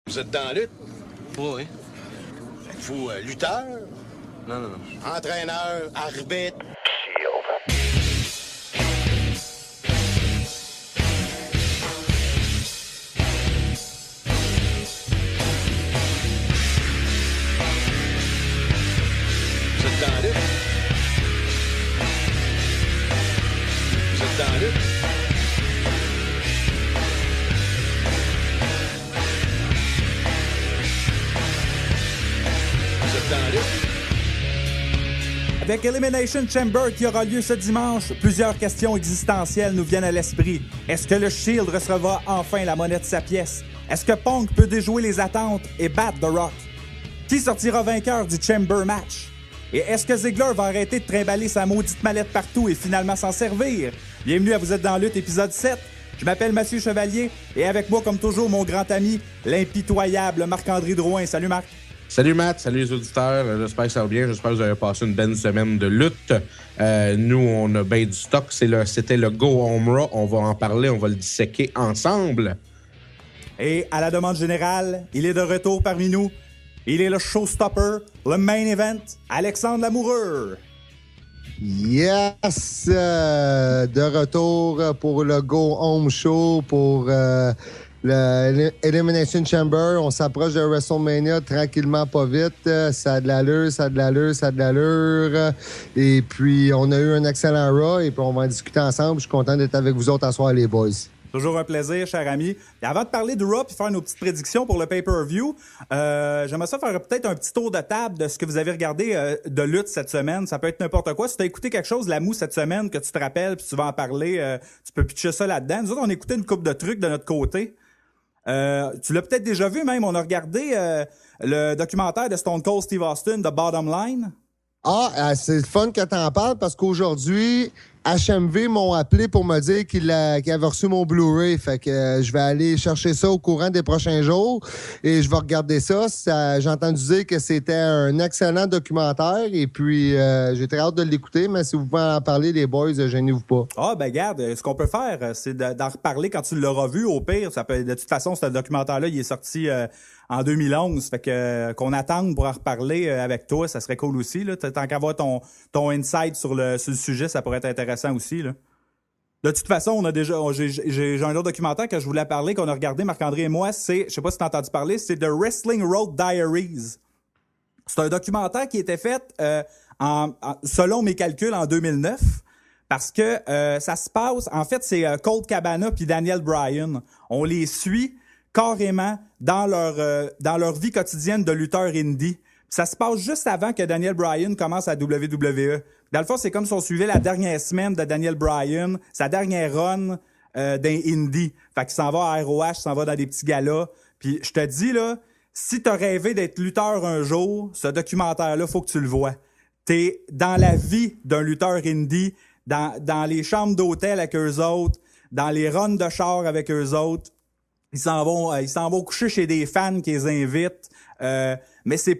Vous êtes dans la lutte? Oui. Êtes-vous lutteur? Non. Entraîneur, arbitre? Vous êtes dans la lutte? Vous êtes dans la lutte? Vous êtes dans la lutte? Avec Elimination Chamber qui aura lieu ce dimanche, plusieurs questions existentielles nous viennent à l'esprit. Est-ce que le Shield recevra enfin la monnaie de sa pièce? Est-ce que Punk peut déjouer les attentes et battre The Rock? Qui sortira vainqueur du Chamber match? Et est-ce que Ziggler va arrêter de trimballer sa maudite mallette partout et finalement s'en servir? Bienvenue à Vous êtes dans la lutte, épisode 7. Je m'appelle Mathieu Chevalier et avec moi, comme toujours, mon grand ami, l'impitoyable Marc-André Drouin. Salut Marc. Salut Matt, salut les auditeurs, j'espère que ça va bien, j'espère que vous avez passé une belle semaine de lutte. Nous, on a bien du stock, c'était le Go Home Raw, on va en parler, on va le disséquer ensemble. Et à la demande générale, il est de retour parmi nous. Il est le showstopper, le main event, Alexandre Lamoureux. Yes! De retour pour le Go Home Show, pour le Elimination Chamber. On s'approche de WrestleMania tranquillement, pas vite. Ça a de l'allure. Et puis, on a eu un excellent Raw et puis on va en discuter ensemble. Je suis content d'être avec vous autres à soir, les boys. Toujours un plaisir, cher ami. Et avant de parler de Raw et faire nos petites prédictions pour le pay-per-view, j'aimerais ça faire peut-être un petit tour de table de ce que vous avez regardé de lutte cette semaine. Ça peut être n'importe quoi. Si tu as écouté quelque chose, la moue cette semaine, que tu te rappelles, puis tu vas en parler, tu peux pitcher ça là-dedans. Nous autres, on a écouté une couple de trucs de notre côté. Tu l'as peut-être déjà vu même. On a regardé le documentaire de Stone Cold Steve Austin, The Bottom Line. C'est le fun que t'en parles parce qu'aujourd'hui, HMV m'ont appelé pour me dire qu'ils avaient reçu mon Blu-ray. Fait que je vais aller chercher ça au courant des prochains jours et je vais regarder ça. J'ai entendu dire que c'était un excellent documentaire et puis j'ai très hâte de l'écouter, mais si vous pouvez en parler, les boys, gênez-vous pas. Regarde, ce qu'on peut faire, c'est d'en reparler quand tu l'auras vu. Au pire, de toute façon, ce documentaire-là, il est sorti en 2011. Fait que qu'on attende pour en reparler avec toi, ça serait cool aussi. Là. Tant qu'à avoir ton insight sur le sujet, ça pourrait être intéressant aussi. Là. De toute façon, j'ai un autre documentaire que je voulais parler, qu'on a regardé, Marc-André et moi. Je sais pas si tu as entendu parler, c'est The Wrestling Road Diaries. C'est un documentaire qui a été fait, selon mes calculs, en 2009. Parce que ça se passe... En fait, c'est Colt Cabana puis Daniel Bryan. On les suit carrément dans leur vie quotidienne de lutteur indie. Ça se passe juste avant que Daniel Bryan commence à WWE. Dans le fond, c'est comme si on suivait la dernière semaine de Daniel Bryan, sa dernière run d'un indie. Fait qu'il s'en va à ROH, s'en va dans des petits galas. Puis je te dis, là, si t'as rêvé d'être lutteur un jour, ce documentaire-là, faut que tu le vois. T'es dans la vie d'un lutteur indie, dans les chambres d'hôtel avec eux autres, dans les runs de char avec eux autres. Ils s'en vont coucher chez des fans qui les invitent. Mais je sais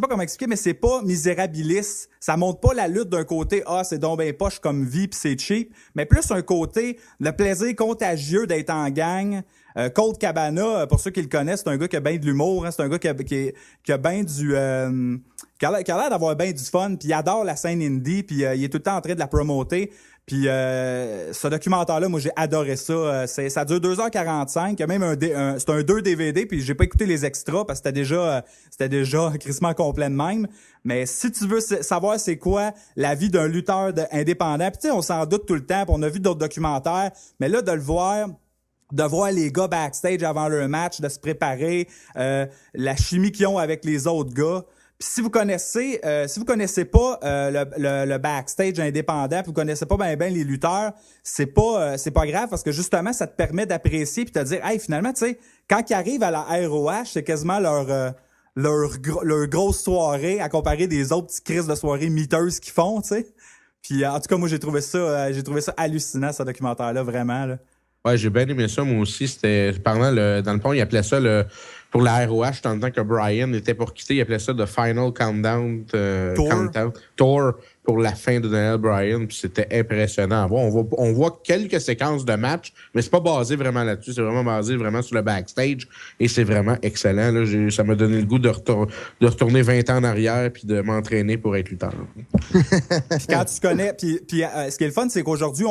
pas comment expliquer, mais c'est pas misérabiliste. Ça montre pas la lutte d'un côté, c'est donc ben poche comme vie pis c'est cheap, mais plus un côté, le plaisir contagieux d'être en gang. Colt Cabana, pour ceux qui le connaissent, c'est un gars qui a bien de l'humour, hein, c'est un gars qui a bien du... qui a l'air d'avoir bien du fun, puis il adore la scène indie, puis il est tout le temps en train de la promoter. Puis ce documentaire-là, moi, j'ai adoré ça. Ça dure 2h45. Il y a même c'est un 2 DVD, puis j'ai pas écouté les extras parce que c'était déjà crissement complet de même. Mais si tu veux savoir c'est quoi la vie d'un lutteur indépendant, puis tu sais, on s'en doute tout le temps, puis on a vu d'autres documentaires, mais là, de voir les gars backstage avant leur match, de se préparer, la chimie qu'ils ont avec les autres gars. Puis si vous connaissez pas le backstage indépendant, puis vous connaissez pas bien les lutteurs, c'est pas grave parce que justement ça te permet d'apprécier puis de te dire hey, finalement tu sais quand ils arrivent à la ROH, c'est quasiment leur grosse soirée à comparer des autres petits crises de soirée miteuses qu'ils font, tu sais. Puis en tout cas moi j'ai trouvé ça hallucinant ce documentaire là vraiment là. Ouais, j'ai bien aimé ça, moi aussi. C'était pendant dans le fond, il appelait ça pour la ROH, en tant que Bryan était pour quitter, il appelait ça The Final Countdown. Tour. Tour. pour la fin de Daniel Bryan, puis c'était impressionnant à voir. On voit quelques séquences de match, mais c'est pas basé vraiment là-dessus, c'est vraiment basé vraiment sur le backstage, et c'est vraiment excellent. Là, ça m'a donné le goût de retourner 20 ans en arrière puis de m'entraîner pour être lutteur. Puis quand tu connais, ce qui est le fun, c'est qu'aujourd'hui,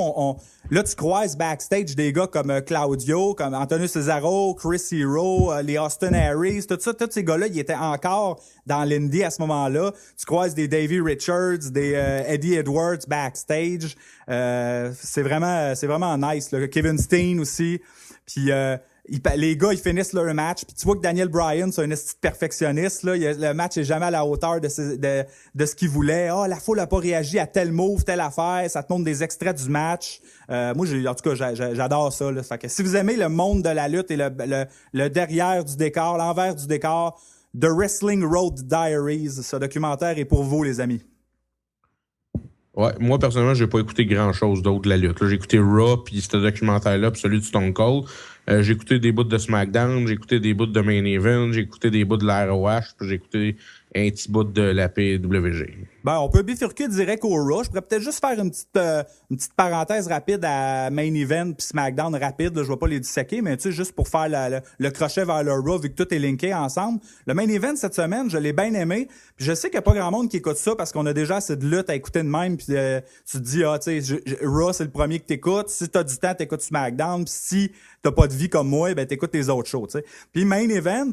là, tu croises backstage des gars comme Claudio, comme Antonio Cesaro, Chris Hero, les Austin Harris, tout ça, tous ces gars-là, ils étaient encore dans l'indie à ce moment-là. Tu croises des Davey Richards, des Eddie Edwards backstage. C'est vraiment nice, là. Kevin Steen aussi. Puis les gars, ils finissent leur match. Puis tu vois que Daniel Bryan, c'est un esti de perfectionniste. Là. Le match est jamais à la hauteur de ce qu'il voulait. La foule n'a pas réagi à tel move, telle affaire. Ça te montre des extraits du match. Moi, en tout cas, j'adore ça. Là. Fait que si vous aimez le monde de la lutte et le derrière du décor, l'envers du décor, The Wrestling Road Diaries, ce documentaire est pour vous, les amis. Ouais, moi, personnellement, j'ai pas écouté grand-chose d'autre de la lutte. Là, j'ai écouté Raw, puis ce documentaire-là, puis celui de Stone Cold. J'ai écouté des bouts de SmackDown, j'ai écouté des bouts de Main Event, j'ai écouté des bouts de l'ROH, puis j'ai écouté un petit bout de la PWG. Ben, on peut bifurquer direct au Raw. Je pourrais peut-être juste faire une petite parenthèse rapide à Main Event puis SmackDown rapide. Là, je vais pas les disséquer, mais tu sais, juste pour faire le crochet vers le Raw, vu que tout est linké ensemble. Le Main Event cette semaine, je l'ai bien aimé. Puis je sais qu'il y a pas grand monde qui écoute ça parce qu'on a déjà assez de lutte à écouter de même. Puis tu te dis, tu sais, Raw, c'est le premier que t'écoutes. Si t'as du temps, t'écoutes SmackDown. Puis si t'as pas de vie comme moi, ben t'écoutes les autres shows, tu sais. Puis Main Event,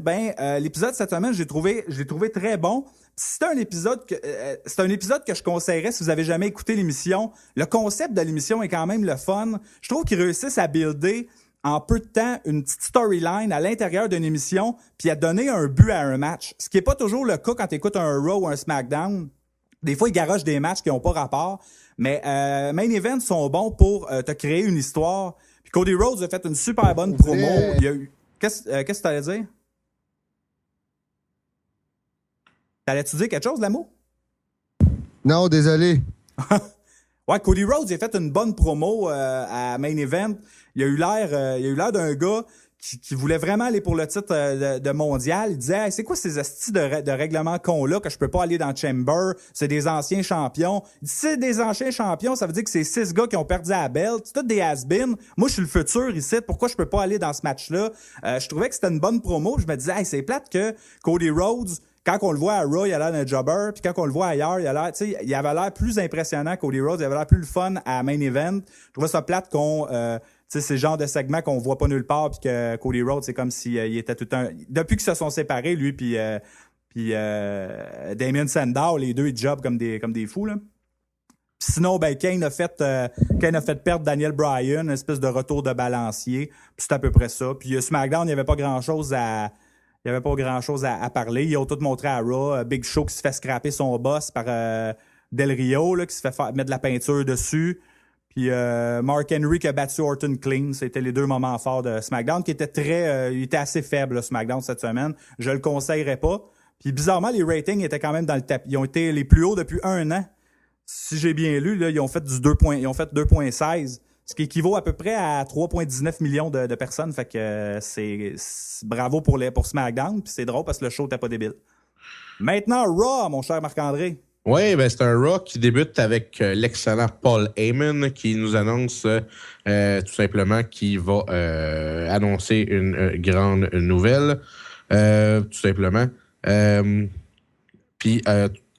l'épisode cette semaine, je l'ai trouvé très bon. C'est un épisode que je conseillerais si vous avez jamais écouté l'émission. Le concept de l'émission est quand même le fun. Je trouve qu'ils réussissent à builder en peu de temps une petite storyline à l'intérieur d'une émission puis à donner un but à un match. Ce qui est pas toujours le cas quand tu écoutes un Raw ou un SmackDown. Des fois, ils garochent des matchs qui n'ont pas rapport. Mais Main Events sont bons pour te créer une histoire. Puis Cody Rhodes a fait une super bonne promo. Il y a eu... Qu'est-ce que tu allais dire? T'allais-tu dire quelque chose, l'amour? Non, désolé. Ouais, Cody Rhodes a fait une bonne promo à Main Event. Il a eu l'air d'un gars qui voulait vraiment aller pour le titre de mondial. Il disait, hey, c'est quoi ces astis de règlements cons-là que je peux pas aller dans Chamber? C'est des anciens champions. Il dit, c'est des anciens champions, ça veut dire que c'est 6 gars qui ont perdu à la belt. C'est tous des has-been. Moi, je suis le futur ici. Pourquoi je peux pas aller dans ce match-là? Je trouvais que c'était une bonne promo. Je me disais, hey, c'est plate que Cody Rhodes, quand on le voit à Raw, il a l'air d'un jobber, puis quand on le voit ailleurs, il avait l'air plus impressionnant Cody Rhodes, il avait l'air plus le fun à Main Event. Je trouvais ça plate c'est le genre de segment qu'on voit pas nulle part, puis que Cody Rhodes, c'est comme s'il il était tout un... Depuis qu'ils se sont séparés, lui puis Damien Sandow, les deux, ils jobent comme des fous, là. Puis sinon, Kane a fait perdre Daniel Bryan, une espèce de retour de balancier, puis c'est à peu près ça. Puis SmackDown, il n'y avait pas grand-chose à parler. Ils ont tout montré à Raw. Big Show qui se fait scraper son boss par Del Rio, là, qui se fait mettre de la peinture dessus. Puis Mark Henry qui a battu Orton clean. C'était les deux moments forts de SmackDown, qui était il était assez faible, là, SmackDown, cette semaine. Je le conseillerais pas. Puis bizarrement, les ratings étaient quand même dans le tapis. Ils ont été les plus hauts depuis 1 an. Si j'ai bien lu, là, ils ont fait 2.16. Ce qui équivaut à peu près à 3,19 millions de personnes. Fait que c'est bravo pour SmackDown. Puis c'est drôle parce que le show n'était pas débile. Maintenant, Raw, mon cher Marc-André. Oui, c'est un Raw qui débute avec l'excellent Paul Heyman qui nous annonce tout simplement qu'il va annoncer une grande nouvelle. Tout simplement. Puis...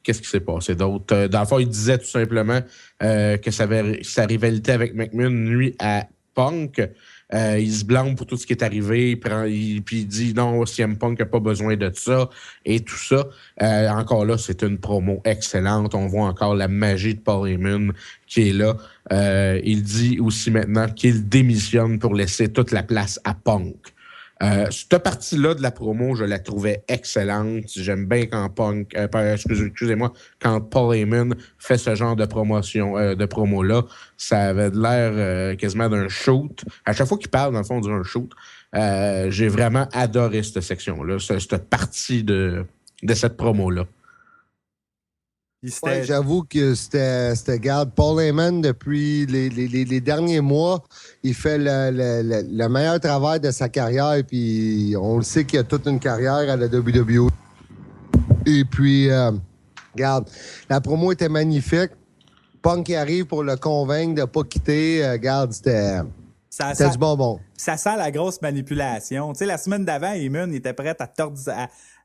qu'est-ce qui s'est passé d'autre? Dans le fond, il disait tout simplement que sa rivalité avec McMahon nuit à Punk. Il se blâme pour tout ce qui est arrivé. Puis il dit non, CM Punk n'a pas besoin de ça et tout ça. Encore là, c'est une promo excellente. On voit encore la magie de Paul Heyman qui est là. Il dit aussi maintenant qu'il démissionne pour laisser toute la place à Punk. Cette partie-là de la promo, je la trouvais excellente. J'aime bien quand quand Paul Heyman fait ce genre de promo-là. Ça avait l'air quasiment d'un shoot. À chaque fois qu'il parle, dans le fond, on dirait un shoot. J'ai vraiment adoré cette section-là, cette partie de cette promo-là. Ouais, j'avoue que c'était garde. Paul Heyman, depuis les derniers mois, il fait le meilleur travail de sa carrière. Puis on le sait qu'il a toute une carrière à la WWE. Et puis, regarde, la promo était magnifique. Punk qui arrive pour le convaincre de pas quitter. Regarde, c'était du bonbon. Ça sent la grosse manipulation. Tu sais, la semaine d'avant, Heyman était prêt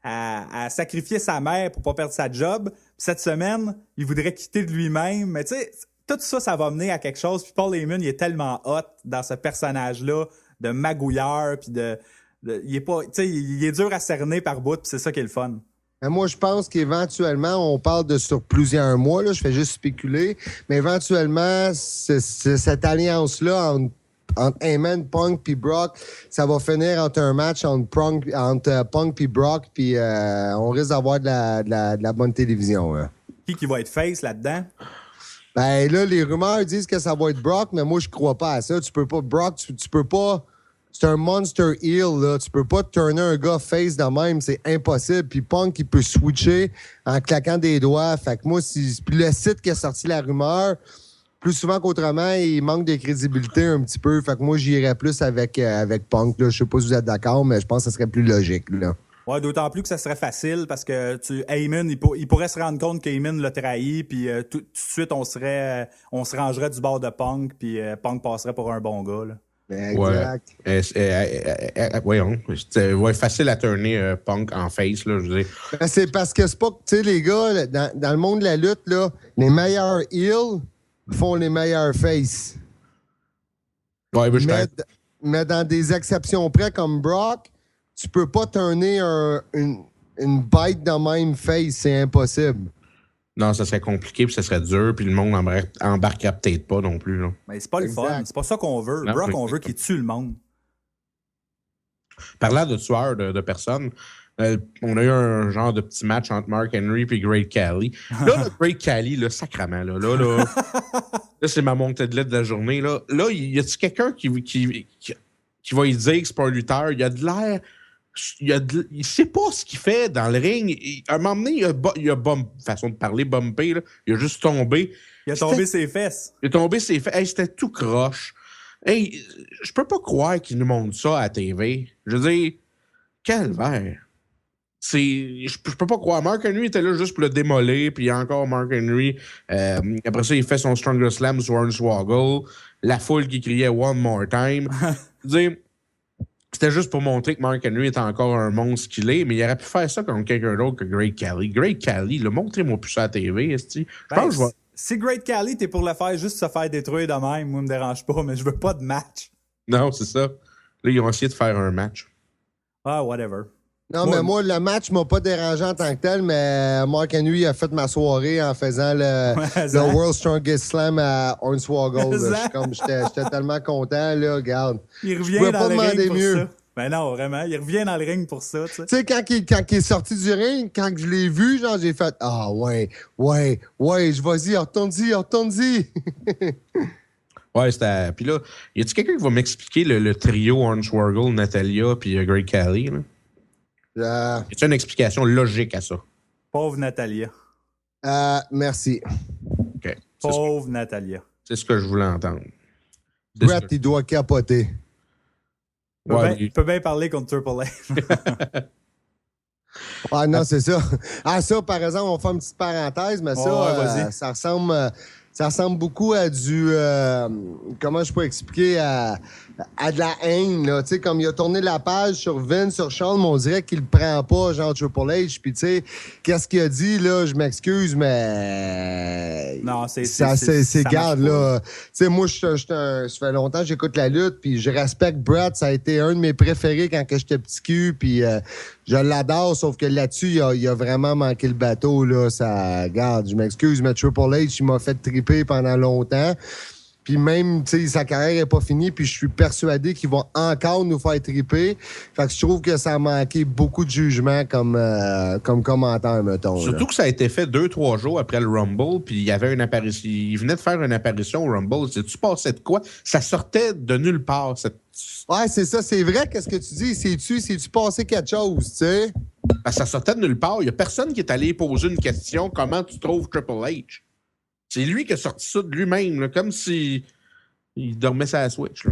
à sacrifier sa mère pour pas perdre sa job. Puis cette semaine, il voudrait quitter de lui-même. Mais tu sais, tout ça, ça va mener à quelque chose. Puis Paul Heyman, il est tellement hot dans ce personnage-là de magouilleur. Puis il est pas, tu sais, il est dur à cerner par bout. Puis c'est ça qui est le fun. Moi, je pense qu'éventuellement, on parle de sur plusieurs mois, là, je fais juste spéculer, mais éventuellement, cette alliance-là entre Heyman, Punk puis Brock, ça va finir entre un match entre Punk puis Brock, puis on risque d'avoir de la bonne télévision. Là. Qui va être face là-dedans? Ben là, les rumeurs disent que ça va être Brock, mais moi, je crois pas à ça. Tu peux pas, Brock, tu peux pas... C'est un monster heel, là. Tu peux pas tourner un gars face de même. C'est impossible. Puis Punk, il peut switcher en claquant des doigts. Fait que moi, puis le site qui a sorti la rumeur, plus souvent qu'autrement, il manque de crédibilité un petit peu. Fait que moi, j'irais plus avec Punk, là. Je sais pas si vous êtes d'accord, mais je pense que ça serait plus logique, là. Ouais, d'autant plus que ça serait facile parce que Heyman, il pourrait se rendre compte qu'Heyman l'a trahi, puis tout de suite, on se rangerait du bord de Punk, puis Punk passerait pour un bon gars, là. Exact. Voyons. C'était facile à tourner Punk en face, là, je veux dire. Ben, c'est parce que c'est pas... Tu sais, les gars, là, dans le monde de la lutte, là, les meilleurs heels font les meilleurs faces. Ouais, mais dans des exceptions près comme Brock, tu peux pas tourner une bite de même face. C'est impossible. Non, ça serait compliqué, puis ça serait dur, puis le monde embarquerait peut-être pas non plus. Là. Mais c'est pas le fun. C'est pas ça qu'on veut. Non, Brock, on veut qu'il tue le monde. Parlant de tueurs de personnes, on a eu un genre de petit match entre Mark Henry et Great Khali. Là, le Great Khali, là, sacrament, là, c'est ma montée de lait de la journée. Là, y a-t-il quelqu'un qui va lui dire que c'est pas un lutteur? Il a de l'air... Il sait pas ce qu'il fait dans le ring. À un moment donné, il a façon de parler, bumpé. Là. Il a juste tombé. Il a tombé ses fesses. Il a tombé ses fesses. Hey, c'était tout croche. Hey, je peux pas croire qu'il nous montre ça à la TV. Je veux dire, calvaire. Je peux pas croire. Mark Henry était là juste pour le démolir. Puis encore Mark Henry. Après ça, il fait son Stronger Slam sur Hornswoggle. La foule qui criait One More Time. Je veux dire, c'était juste pour montrer que Mark Henry est encore un monstre qu'il est, mais il aurait pu faire ça comme quelqu'un d'autre que Great Khali. Great Khali, montrez-moi plus ça à la TV, esti. Si Great Khali, t'es pour le faire juste se faire détruire de même, moi, me dérange pas, mais je veux pas de match. Non, c'est ça. Là, ils ont essayé de faire un match. Ah, whatever. Non, mais moi, le match m'a pas dérangé en tant que tel, mais Mark Henry a fait ma soirée en faisant le World Strongest Slam à Hornswoggle. J'étais tellement content, là, regarde. Il revient dans le ring pour ça. Ben non, vraiment, il revient dans le ring pour ça, tu sais. Tu sais, quand il est sorti du ring, quand je l'ai vu, genre, j'ai fait « Ah, ouais, vas-y, retourne-y. » Ouais, c'était... Puis là, y a-tu quelqu'un qui va m'expliquer le trio Hornswoggle, Natalia puis Great Khali, là? Y a-t-il une explication logique à ça? Pauvre Natalia. Merci. OK. Pauvre Natalia. C'est ce que je voulais entendre. Brett, il doit capoter. Il peut bien parler contre Triple H. Ah non, c'est ça. Ah, ça, par exemple, on fait une petite parenthèse, mais ça, ça ressemble beaucoup à du... comment je peux expliquer? À de la haine, là. Tu sais, comme il a tourné la page sur Vince, sur Shawn, mais on dirait qu'il le prend pas, genre Triple H. Puis, tu sais, qu'est-ce qu'il a dit, là? Je m'excuse, mais... Non, c'est garde, là. Tu sais, moi, ça fait longtemps que j'écoute la lutte, puis je respecte Brett. Ça a été un de mes préférés quand j'étais petit cul, puis je l'adore, sauf que là-dessus, il a vraiment manqué le bateau, là. Ça, garde, je m'excuse, mais Triple H, il m'a fait triper pendant longtemps. Puis même, tu sais, sa carrière n'est pas finie, puis je suis persuadé qu'ils vont encore nous faire triper. Fait que je trouve que ça a manqué beaucoup de jugement comme commentaire, mettons. Surtout que ça a été fait 2-3 jours après le Rumble, puis il y avait une apparition. Il venait de faire une apparition au Rumble. Sais-tu passais de quoi? Ça sortait de nulle part. Ouais, c'est ça, c'est vrai. Qu'est-ce que tu dis? C'est-tu passé quelque chose, tu sais? Ben, ça sortait de nulle part. Il n'y a personne qui est allé poser une question. Comment tu trouves Triple H? C'est lui qui a sorti ça de lui-même, là, comme si il dormait sur la Switch. Là.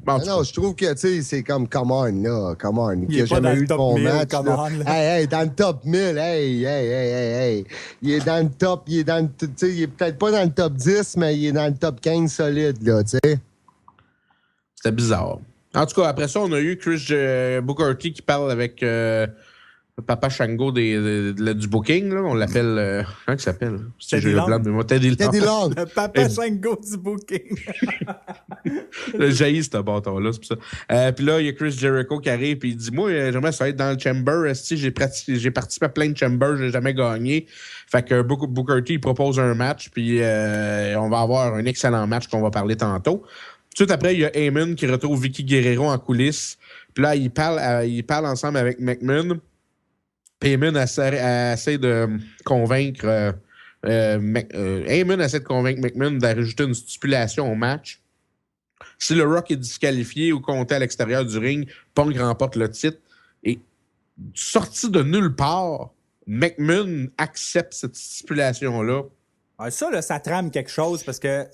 En tout Non, cas, je trouve que, tu sais, c'est comme, come on, là, come on. Il est Qui pas a dans jamais le eu de top bon 1000, match. come là. on, là. Hey, dans le top 1000, hey. Il est dans le top, il est dans le, tu sais, il est peut-être pas dans le top 10, mais il est dans le top 15 solide, là, tu sais. c'était bizarre. En tout cas, après ça, on a eu Chris Booker T qui parle avec Papa Shango du booking. Là. On l'appelle... comment il s'appelle? Teddy Long. Teddy Long. Teddy Long. Le papa Shango du booking. Le jaillit, ce bâton-là, c'est pour ça. Puis là, il y a Chris Jericho qui arrive et il dit, moi, j'aimerais ça être dans le Chamber. J'ai participé à plein de Chambers, j'ai jamais gagné. Fait que Booker T il propose un match, puis on va avoir un excellent match qu'on va parler tantôt. Tout de suite après, il y a Heyman qui retrouve Vicky Guerrero en coulisses. Puis là, ils parlent ensemble avec McMahon. Puis Heyman essaie de convaincre... Heyman essaie de convaincre McMahon d'ajouter une stipulation au match. Si le Rock est disqualifié ou compté à l'extérieur du ring, Punk remporte le titre. Et sorti de nulle part, McMahon accepte cette stipulation-là. Ouais, ça, là, ça trame quelque chose parce que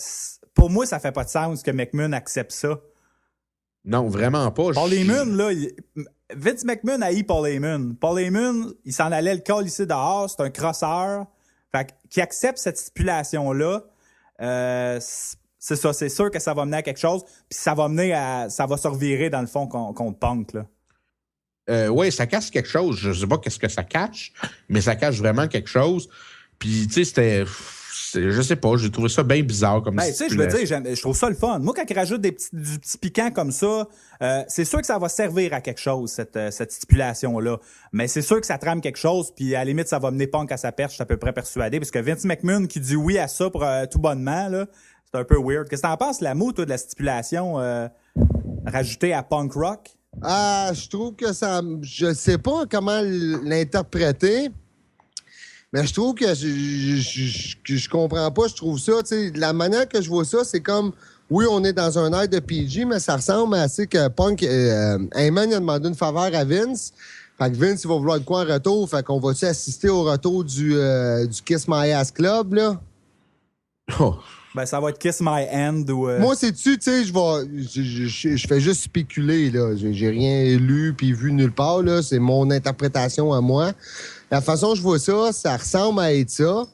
pour moi, ça fait pas de sens que McMahon accepte ça. Non, vraiment pas. Paul Heyman, là, Vince McMahon haït Paul Heyman. Paul Heyman, il s'en allait le col ici dehors, c'est un crosseur. Fait qui accepte cette stipulation-là, c'est ça, c'est sûr que ça va mener à quelque chose, puis ça va se revirer dans le fond contre Punk, là. Oui, ça cache quelque chose. Je sais pas qu'est-ce que ça cache, mais ça cache vraiment quelque chose. Puis, tu sais, je sais pas, j'ai trouvé ça bien bizarre comme tu sais, je veux dire, je trouve ça le fun. Moi, quand ils rajoutent du petit piquant comme ça, c'est sûr que ça va servir à quelque chose, cette stipulation-là. Mais c'est sûr que ça trame quelque chose, puis à la limite, ça va mener Punk à sa perche, je suis à peu près persuadé. Parce que Vince McMahon qui dit oui à ça pour tout bonnement, là, c'est un peu weird. Qu'est-ce que t'en penses, l'amour, toi, de la stipulation rajoutée à Punk Rock? Ah, je trouve que ça... Je sais pas comment l'interpréter, mais je trouve que je comprends pas. Je trouve ça, tu sais, la manière que je vois ça, c'est comme... Oui, on est dans un air de PG, mais ça ressemble à ce que Punk... Heyman il a demandé une faveur à Vince. Fait que Vince, il va vouloir de quoi en retour? Fait qu'on va-tu assister au retour du Kiss My Ass Club, là? Oh. Ben, ça va être Kiss My Hand ou... Moi, sais-tu, tu sais, je fais juste spéculer, là. J'ai rien lu puis vu nulle part, là. C'est mon interprétation à moi. La façon dont je vois ça, ça ressemble à être ça.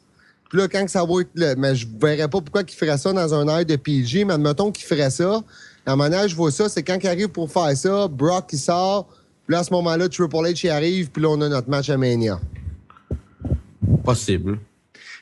Puis là, quand ça va être... Mais je verrais pas pourquoi il ferait ça dans un air de PG, mais admettons qu'il ferait ça. La manière que je vois ça, c'est quand il arrive pour faire ça, Brock, il sort. Puis là, à ce moment-là, Triple H, il arrive. Puis là, on a notre match à Mania. Possible.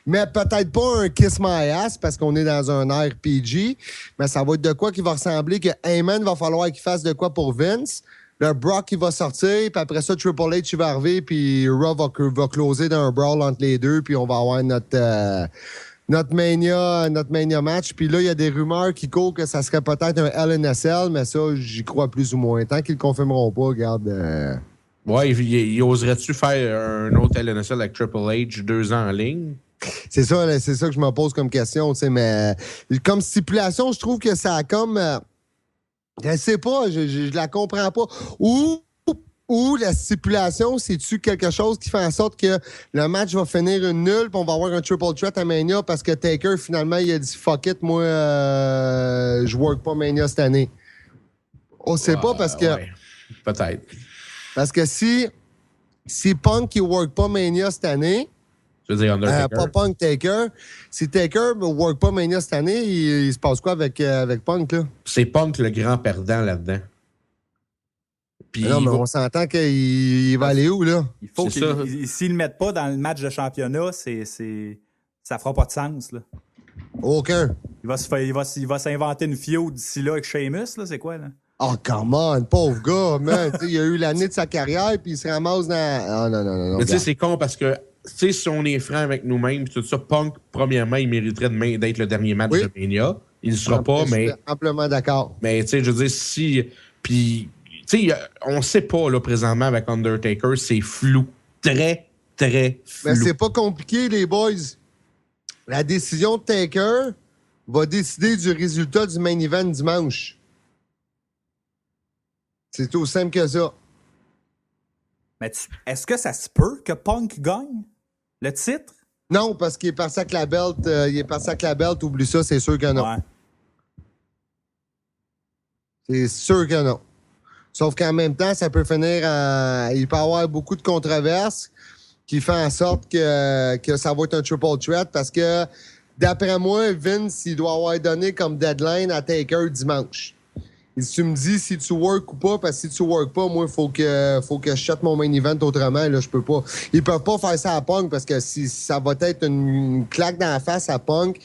Mais peut-être pas un Kiss My Ass parce qu'on est dans un air PG, mais ça va être de quoi qui va ressembler que Heyman va falloir qu'il fasse de quoi pour Vince. Le Brock, il va sortir, puis après ça, Triple H, il va arriver, puis Raw va closer d'un brawl entre les deux, puis on va avoir notre Mania match. Puis là, il y a des rumeurs qui courent que ça serait peut-être un LNSL, mais ça, j'y crois plus ou moins. Tant qu'ils le confirmeront pas, regarde... Ouais, il oserait-tu faire un autre LNSL avec Triple H 2 ans en ligne? C'est ça que je me pose comme question, tu sais, mais comme stipulation, je trouve que ça a comme... je sais pas, je la comprends pas. Ou la stipulation, c'est-tu quelque chose qui fait en sorte que le match va finir une nulle puis on va avoir un triple threat à Mania parce que Taker, finalement, il a dit « Fuck it, moi, je work pas Mania cette année. » On sait pas parce que... Ouais, peut-être. Parce que si Punk, il work pas Mania cette année... Je veux dire Undertaker. Pas Punk, Taker. Si Taker ne work pas Mania cette année, il se passe quoi avec Punk, là? C'est Punk le grand perdant là-dedans. Puis Non, mais on s'entend qu'il va aller où, là? Il faut s'ils ne le mettent pas dans le match de championnat, ça fera pas de sens, là. Aucun. Il va s'inventer une feud d'ici là avec Sheamus, là, c'est quoi, là? Oh, come on, pauvre gars, man. Il a eu l'année de sa carrière, puis il se ramasse dans... Ah, non. Mais tu sais, c'est con parce que tu sais, si on est franc avec nous-mêmes, tout ça, Punk, premièrement, il mériterait d'être le dernier match de Mania. Il ne sera pas, mais... Je suis amplement d'accord. Mais, tu sais, je veux dire, si... Puis, tu sais, on sait pas, là, présentement, avec Undertaker, c'est flou. Très, très flou. Mais c'est pas compliqué, les boys. La décision de Taker va décider du résultat du main event dimanche. C'est aussi simple que ça. Mais est-ce que ça se peut que Punk gagne le titre? Non, parce qu'il est parti avec la belt. Oublie ça, c'est sûr que non. Ouais. C'est sûr que non. Sauf qu'en même temps, ça peut finir en... Il peut y avoir beaucoup de controverses qui font en sorte que ça va être un triple threat parce que, d'après moi, Vince, il doit avoir donné comme deadline à Taker dimanche. Et si tu me dis si tu work ou pas, parce que si tu work pas, moi, il faut que je shut mon main event autrement. Là, je peux pas. Ils peuvent pas faire ça à Punk parce que si ça va être une claque dans la face à Punk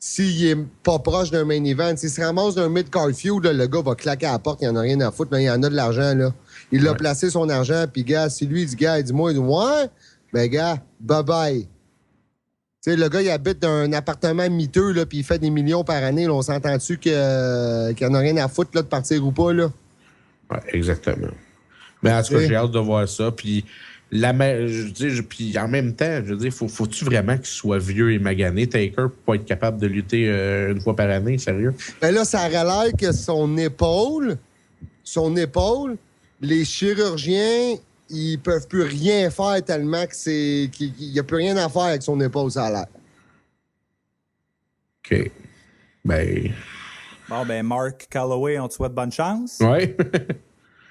s'il est pas proche d'un main event. S'il se ramasse d'un mid-card feud, là, le gars va claquer à la porte, il en a rien à foutre, mais il en a de l'argent. Là. Il a placé son argent, puis gars, si lui, il dit, gars, il dit, moi, il dit, ouais, ben gars, bye-bye. Tu sais, le gars, il habite dans un appartement miteux, là, puis il fait des millions par année. Là, on s'entend-tu qu'il en a rien à foutre là, de partir ou pas, là? Ouais, exactement. Mais en tout cas, j'ai hâte de voir ça. Puis, puis en même temps, je veux dire, faut-tu vraiment qu'il soit vieux et magané, Taker, pour pas être capable de lutter une fois par année, sérieux? Ben là, ça aurait l'air que son épaule, les chirurgiens, ils peuvent plus rien faire tellement qu'il n'y a plus rien à faire avec son épaule, ça a l'air. OK. Ben... Bon, ben, Mark Calloway, on te souhaite bonne chance. Ouais.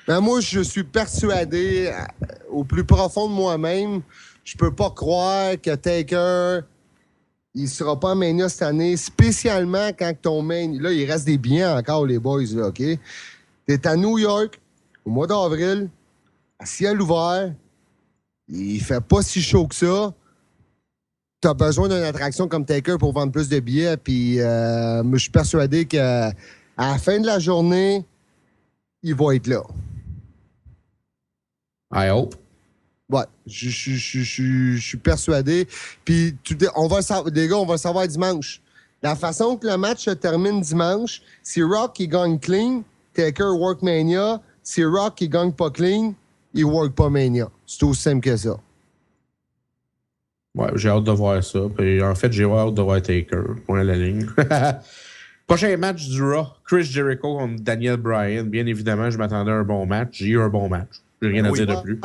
Ben moi, je suis persuadé, au plus profond de moi-même, je peux pas croire que Taker, il sera pas en Mania cette année, spécialement quand ton main... Là, il reste des billets encore, les boys, là, OK? T'es à New York, au mois d'avril, à ciel ouvert, il fait pas si chaud que ça. T'as besoin d'une attraction comme Taker pour vendre plus de billets, puis je suis persuadé qu'à la fin de la journée, il va être là. I hope. Ouais, je suis persuadé. Puis, les gars, on va le savoir dimanche. La façon que le match se termine dimanche, si Rock il gagne clean, Taker work Mania. Si Rock il gagne pas clean, il work pas Mania. C'est aussi simple que ça. Ouais, j'ai hâte de voir ça. Puis, en fait, j'ai hâte de voir Taker. Point à la ligne. Prochain match du Raw, Chris Jericho contre Daniel Bryan. Bien évidemment, je m'attendais à un bon match. J'ai eu un bon match. J'ai rien à dire de plus.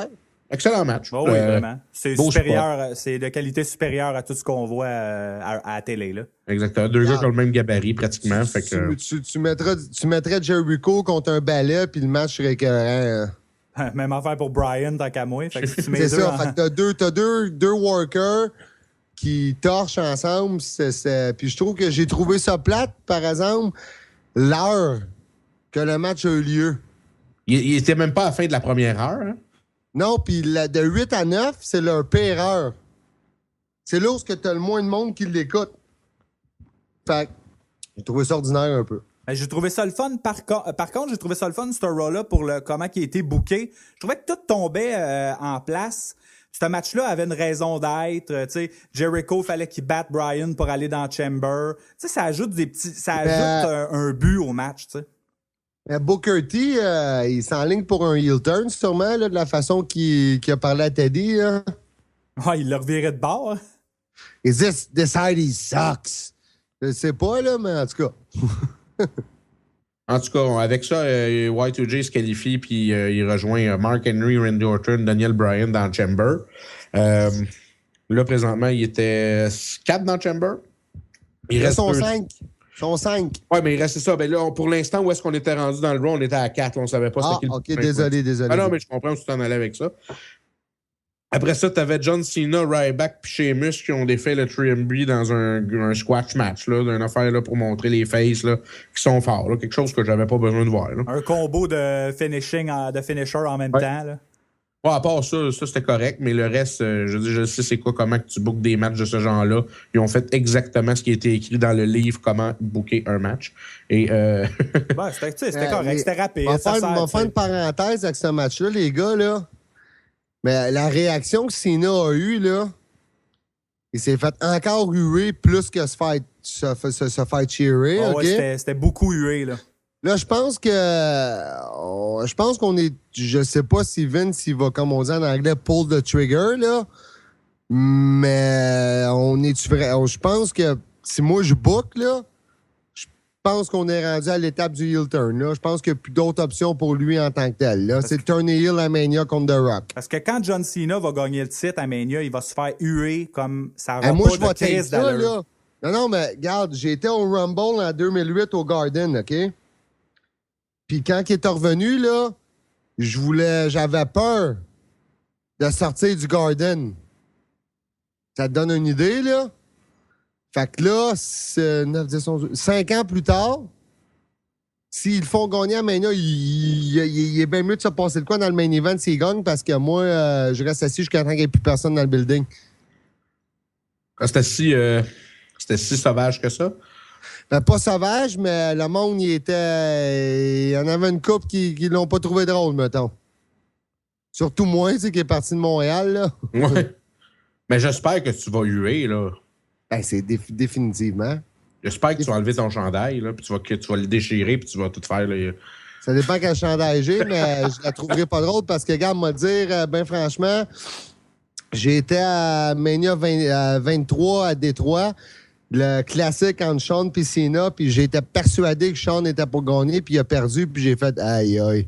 Excellent match. Oh, oui, vraiment. C'est supérieur, sport. c'est de qualité supérieure à tout ce qu'on voit à la télé. Là. Exactement. Deux gars qui ont le même gabarit, pratiquement. Tu mettrais Jericho contre un balai, puis le match serait écœurant. Même affaire pour Bryan, tant qu'à moi. Fait que si tu mets c'est ça. Fait que t'as deux workers qui torchent ensemble. Puis je trouve que j'ai trouvé ça plate, par exemple, l'heure que le match a eu lieu. Il était même pas à la fin de la première heure. Hein? Non, puis de 8 à 9, c'est leur pire heure. C'est là où t'as le moins de monde qui l'écoute. Fait que j'ai trouvé ça ordinaire un peu. J'ai trouvé ça le fun. Par contre, j'ai trouvé ça le fun, ce Raw-là, pour comment il a été booké. Je trouvais que tout tombait en place. Ce match-là avait une raison d'être. Jericho, fallait qu'il batte Bryan pour aller dans Chamber. Ça ajoute un but au match. T'sais. Booker T, il s'enligne pour un heel turn, sûrement, là, de la façon qu'il a parlé à Teddy. Là. Ouais, il l'a reviré de bord. Hein. Is this ID sucks? Je sais pas, là, mais en tout cas. En tout cas, avec ça, Y2J se qualifie puis il rejoint Mark Henry, Randy Orton, Daniel Bryan dans Chamber. Là, présentement, il était 4 dans Chamber. Il reste 5. Sont 5. Oui, mais il restait ça. Ben là, pour l'instant, où est-ce qu'on était rendu dans le Raw? On était à 4. On ne savait pas c'était qui le désolé. Ah non, mais je comprends où tu t'en allais avec ça. Après ça, tu avais John Cena, Ryback puis Sheamus qui ont défait le 3MB dans un squash match, là, d'une affaire là, pour montrer les faces là, qui sont forts. Là, quelque chose que j'avais pas besoin de voir. Là. Un combo de finisher en même temps. Là. Ouais, à part ça c'était correct, mais le reste, je sais c'est quoi, comment que tu bookes des matchs de ce genre-là. Ils ont fait exactement ce qui a été écrit dans le livre, comment booker un match. Et c'était correct, c'était rapide. On va faire une parenthèse avec ce match-là, les gars, là. Mais la réaction que Cena a eue, là, il s'est fait encore huer plus que se faire cheerer. Oh, okay? Ouais, c'était beaucoup hué, là. Là, je pense qu'on est... Je sais pas si Vince, il va, comme on dit en anglais, pull the trigger, là. Mais on est-tu vrai? Je pense que si moi, je book, là, je pense qu'on est rendu à l'étape du heel turn, là. Je pense qu'il n'y a plus d'autres options pour lui en tant que tel, là. C'est turn heel à Mania contre The Rock. Parce que quand John Cena va gagner le titre à Mania, il va se faire huer comme ça va moi, pas de crise d'allure. Non, mais regarde, j'ai été au Rumble en 2008 au Garden, OK? Puis quand il est revenu, là, j'avais peur de sortir du Garden. Ça te donne une idée, là? Fait que là, 5 ans plus tard, s'ils font gagner à Mania, il est bien mieux de se passer de quoi dans le main event s'ils gagnent parce que moi, je reste assis jusqu'à temps qu'il n'y ait plus personne dans le building. C'était si sauvage que ça? Ben, pas sauvage, mais le monde, il y en avait une couple qui l'ont pas trouvé drôle, mettons. Surtout moi, tu sais, qui est parti de Montréal, là. Ouais. Mais j'espère que tu vas huer, là. Ben, c'est définitivement. J'espère que tu vas enlever ton chandail, là, puis tu vas le déchirer, puis tu vas tout faire, là. Ça dépend quel chandail j'ai, mais je la trouverai pas drôle parce que, regarde, moi dire, ben franchement, j'ai été à Mania 23 à Détroit, le classique entre Sean et Cena, puis j'étais persuadé que Sean était pour gagner, puis il a perdu, puis j'ai fait aïe aïe.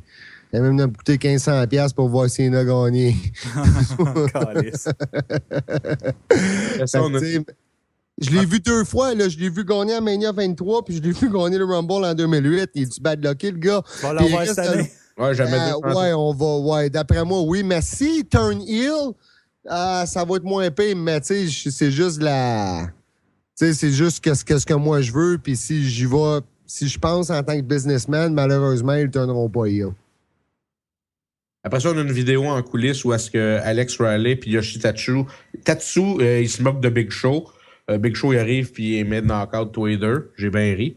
Il a même coûté 1500$ pour voir Cena gagner. Je l'ai vu 2 fois, là. Je l'ai vu gagner à Mania 23, puis je l'ai vu gagner le Rumble en 2008. Il est du bad lucky, le gars. Tu vas l'avoir cette année. Ouais, jamais ouais, on va. Ouais, d'après moi, oui. Mais s'il turn heel, ça va être moins pire. Mais tu sais, c'est juste la. Tu sais, c'est juste ce que moi je veux. Puis si j'y vais, si je pense en tant que businessman, malheureusement, ils ne turneront pas heel. Après ça, on a une vidéo en coulisses où est-ce que Alex Riley puis Yoshitatsu, il se moque de Big Show. Big Show, il arrive puis il met knockout tous les deux. J'ai bien ri.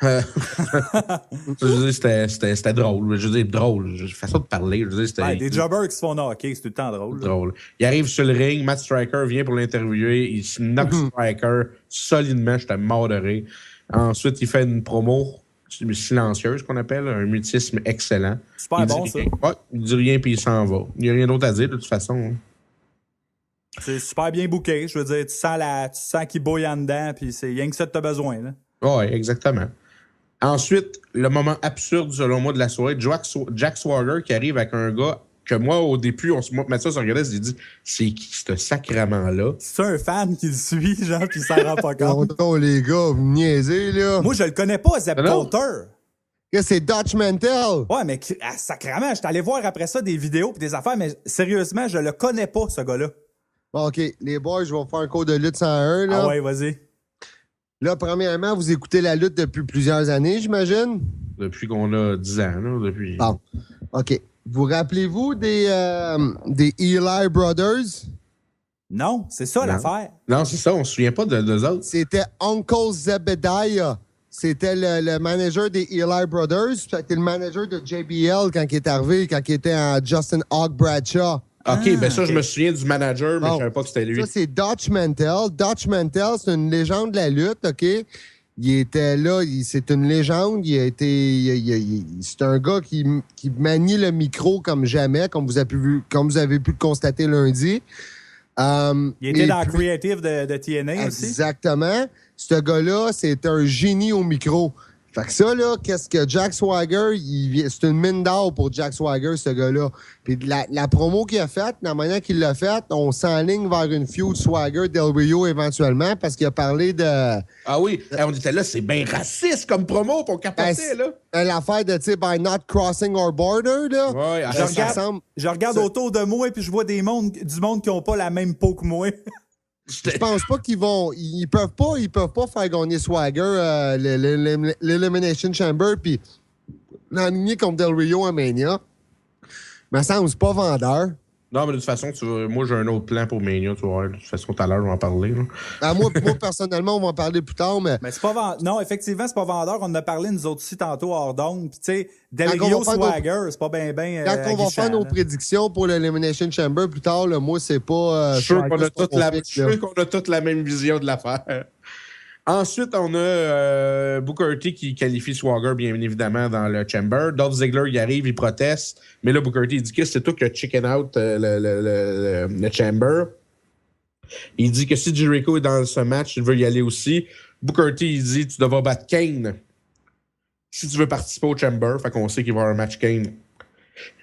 Je veux dire, c'était drôle. Je veux dire, drôle. Façon de parler. Je veux dire, c'était... Des jobbers qui se font knocker, c'est tout le temps drôle. Drôle. Il arrive sur le ring, Matt Striker vient pour l'interviewer. Il se knock Striker solidement. J'étais mort de rire. Ensuite, il fait une promo silencieuse, qu'on appelle, un mutisme excellent. Super bon, ça. Ouais, il dit rien puis il s'en va. Il n'y a rien d'autre à dire, de toute façon. C'est super bien booké. Je veux dire, tu sens qu'il bouille en dedans, puis c'est rien que ça que t'as besoin, là. Oui, exactement. Ensuite, le moment absurde, selon moi, de la soirée, Jack Swagger qui arrive avec un gars que moi, au début, Mathieu se regardait, il dit « C'est qui, ce sacrement-là? » C'est un fan qui le suit, genre, puis il s'en rend pas compte. Oh, les gars, vous me niaisez, là. Moi, je le connais pas, Zeb Coulter. C'est Dutch Mantel. Ouais, mais sacrément, je suis allé voir après ça des vidéos et des affaires, mais sérieusement, je le connais pas, ce gars-là. Bon, OK, les boys, je vais faire un cours de lutte 101, là. Ah ouais, vas-y. Là, premièrement, vous écoutez la lutte depuis plusieurs années, j'imagine? Depuis qu'on a 10 ans, là, depuis... Bon, OK. Vous rappelez-vous des Eli Brothers? Non, c'est ça l'affaire. Non, c'est ça, on se souvient pas d'eux autres. C'était Uncle Zebediah. C'était le manager des Eli Brothers. C'était le manager de JBL quand il est arrivé, quand il était en Justin Hawk Bradshaw. OK, ben ça, je me souviens du manager, mais je savais pas que c'était lui. Ça, c'est Dutch Mantel. Dutch Mantel, c'est une légende de la lutte, OK? Il était là, c'est une légende. C'est un gars qui manie le micro comme jamais, comme vous avez pu le constater lundi. Il était dans le creative de TNA aussi. Exactement. Ce gars-là, c'est un génie au micro. Fait que ça, là, qu'est-ce que Jack Swagger, c'est une mine d'or pour Jack Swagger, ce gars-là. Puis la promo qu'il a faite, la manière qu'il l'a faite, on s'enligne vers une feud Swagger-Del Rio éventuellement parce qu'il a parlé de... Ah oui, on était là, c'est bien raciste comme promo pour capoter, là. L'affaire de, tu sais, by not crossing our border, là. Ouais, je regarde autour de moi et puis je vois du monde qui n'ont pas la même peau que moi. Je pense pas qu'ils vont... Ils peuvent pas faire gagner Swagger l'Elimination Chamber puis l'enligner contre Del Rio à Mania. Mais ça, c'est pas vendeur. Non, mais de toute façon, moi, j'ai un autre plan pour Mania, tu vois. De toute façon, tout à l'heure, on va en parler. Moi, personnellement, on va en parler plus tard, mais... Mais c'est pas vendeur. Non, effectivement, c'est pas vendeur. On en a parlé, nous autres aussi, tantôt, hors d'onde. Puis, tu sais, Del Rio Swagger, c'est pas bien... Quand on va faire nos prédictions pour l'Elimination Chamber plus tard, là, moi, c'est pas... Je suis sûr qu'on a toute la même vision de l'affaire. Ensuite, on a Booker T qui qualifie Swagger, bien évidemment, dans le Chamber. Dolph Ziggler, il arrive, il proteste. Mais là, Booker T, il dit que c'est toi qui as chicken out le Chamber. Il dit que si Jericho est dans ce match, il veut y aller aussi. Booker T, il dit tu devras battre Kane si tu veux participer au Chamber. Fait qu'on sait qu'il va y avoir un match Kane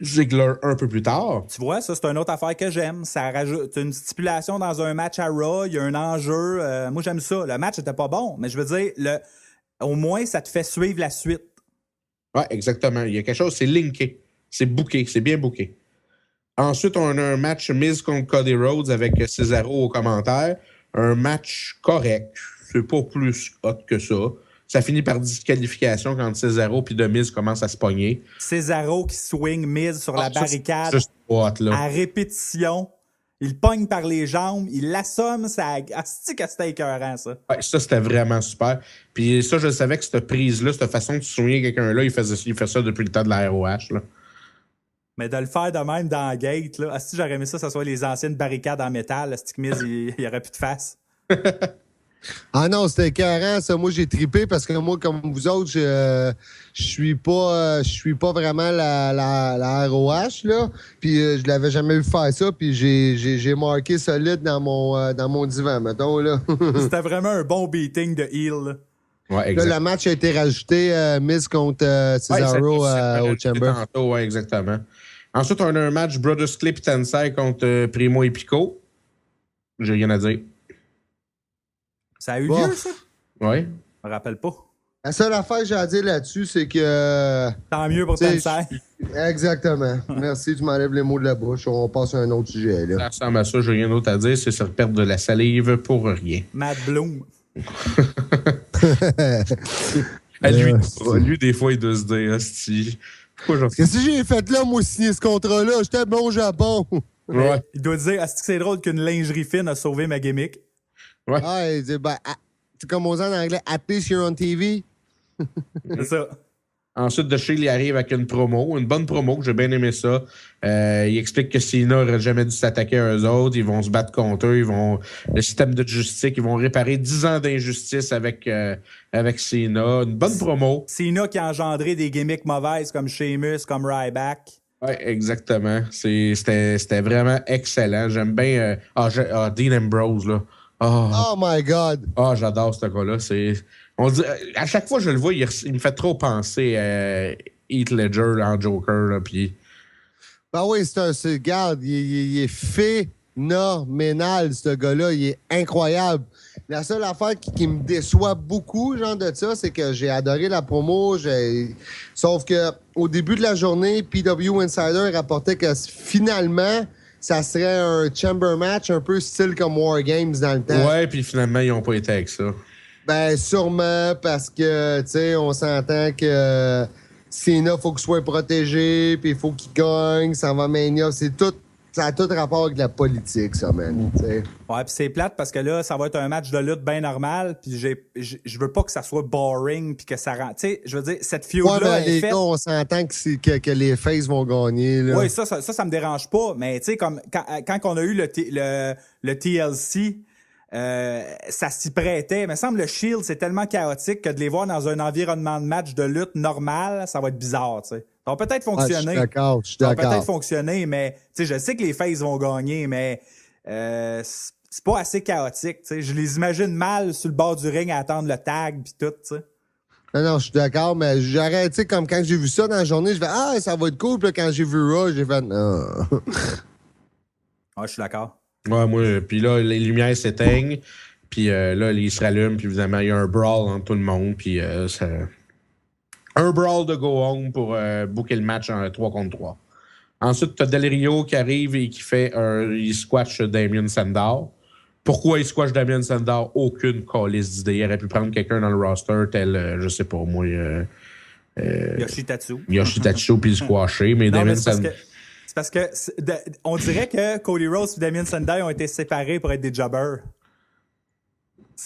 Ziggler un peu plus tard. Tu vois, ça, c'est une autre affaire que j'aime. Ça rajoute une stipulation dans un match à Raw. Il y a un enjeu. Moi, j'aime ça. Le match était pas bon, mais je veux dire, au moins, ça te fait suivre la suite. Ouais, exactement. Il y a quelque chose, c'est linké. C'est booké, c'est bien booké. Ensuite, on a un match Miz contre Cody Rhodes avec Cesaro au commentaire. Un match correct. C'est pas plus hot que ça. Ça finit par disqualification quand Cesaro puis The Miz commencent à se pogner. Cesaro qui swing Miz sur la barricade C'est hot, là. à répétition. Il pogne par les jambes, il l'assomme, ça... Asti que c'était écœurant, ça. Ouais, ça, c'était vraiment super. Puis ça, je savais que cette prise-là, cette façon de souligner quelqu'un-là, il fait ça depuis le temps de la ROH, là. Mais de le faire de même dans la gate, là, asti, j'aurais aimé ça, ça soit les anciennes barricades en métal, asti que Miz, il y aurait plus de face. Ah non, c'était écœurant, ça. Moi, j'ai trippé parce que moi, comme vous autres, je suis pas vraiment la ROH, là. Puis je l'avais jamais vu faire ça. Puis j'ai marqué solide dans mon divan, mettons, là. C'était vraiment un bon beating de heel, là. Ouais, exact. Là, le match a été rajouté, Miz contre Cesaro au Chamber. Tantôt, ouais, exactement. Ensuite, on a un match Brothers Clip Tensai contre Primo et Pico. J'ai rien à dire. Ça a eu lieu, ça? Ouais. Je me rappelle pas. La seule affaire que j'ai à dire là-dessus, c'est que... Tant mieux pour Tensai. Exactement. Merci, tu m'enlèves les mots de la bouche. On passe à un autre sujet, là. Ça ressemble à ça, j'ai rien d'autre à dire. C'est se perdre de la salive pour rien. Matt Bloom. Lui, des fois, il doit se dire, hostie. Qu'est-ce que j'ai fait là, moi, signer ce contrat-là? J'étais bon au Japon. Ouais. Il doit dire, est-ce que c'est drôle qu'une lingerie fine a sauvé ma gimmick? Ouais. Ah, il dit, comme on dit en anglais, at least you're on TV. C'est ça. Ensuite, The Shield, il arrive avec une bonne promo, j'ai bien aimé ça. Il explique que Cena n'aurait jamais dû s'attaquer à eux autres, ils vont se battre contre eux, le système de justice, ils vont réparer 10 ans d'injustice avec Cena. Une bonne promo. Cena qui a engendré des gimmicks mauvaises comme Sheamus, comme Ryback. Oui, exactement. C'était vraiment excellent. J'aime bien Dean Ambrose, là. Oh my God! J'adore ce gars-là. À chaque fois que je le vois, il me fait trop penser à Heath Ledger en Joker. Là, puis... Ben oui, regarde, il est phénoménal, ce gars-là. Il est incroyable. La seule affaire qui me déçoit beaucoup, genre de ça, c'est que j'ai adoré la promo. Sauf que au début de la journée, PW Insider rapportait que finalement, ça serait un chamber match un peu style comme War Games dans le temps. Ouais, puis finalement, ils n'ont pas été avec ça. Ben, sûrement parce que, tu sais, on s'entend que Cena, faut qu'il soit protégé, puis il faut qu'il gagne, ça va Mania. Ça a tout rapport avec la politique, ça, man. T'sais. Ouais, puis c'est plate parce que là, ça va être un match de lutte bien normal, puis je veux pas que ça soit boring, puis que ça rend... Tu sais, je veux dire, cette feud-là les gars, on s'entend que les faces vont gagner, là. Oui, ça me dérange pas, mais tu sais, comme quand on a eu le TLC... ça s'y prêtait. Il me semble que le Shield, c'est tellement chaotique que de les voir dans un environnement de match de lutte normal, ça va être bizarre, tu sais. Ça va peut-être fonctionner. Je suis d'accord. Ça va peut-être fonctionner, mais tu sais, je sais que les faces vont gagner, mais c'est pas assez chaotique, tu sais. Je les imagine mal sur le bord du ring à attendre le tag puis tout, tu sais. Non, je suis d'accord, mais j'aurais, tu sais, comme quand j'ai vu ça dans la journée, je fais ça va être cool. Puis là, quand j'ai vu Raw, j'ai fait non. Ouais, je suis d'accord. Ouais, moi, puis là, les lumières s'éteignent, puis là, ils se rallument, puis évidemment, il y a un brawl entre tout le monde, puis un brawl de go home pour booker le match en 3 contre 3. Ensuite, tu as Del Rio qui arrive et qui fait il squash Damien Sandow. Pourquoi il squash Damien Sandow? Aucune calice d'idée. Il aurait pu prendre quelqu'un dans le roster, tel, je sais pas, moi... Yoshitatsu, puis le squasher, mais non, Damien Sandow... C'est parce que on dirait que Cody Rhodes et Damien Sandow ont été séparés pour être des jobbers.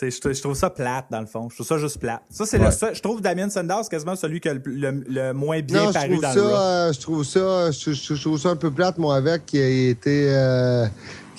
Je trouve ça plate, dans le fond. Je trouve ça juste plate. Ça, c'est le seul. Je trouve Damien Sandow, c'est quasiment celui qui a le moins bien paru dans le Raw. Je trouve ça un peu plate, moi, avec qui a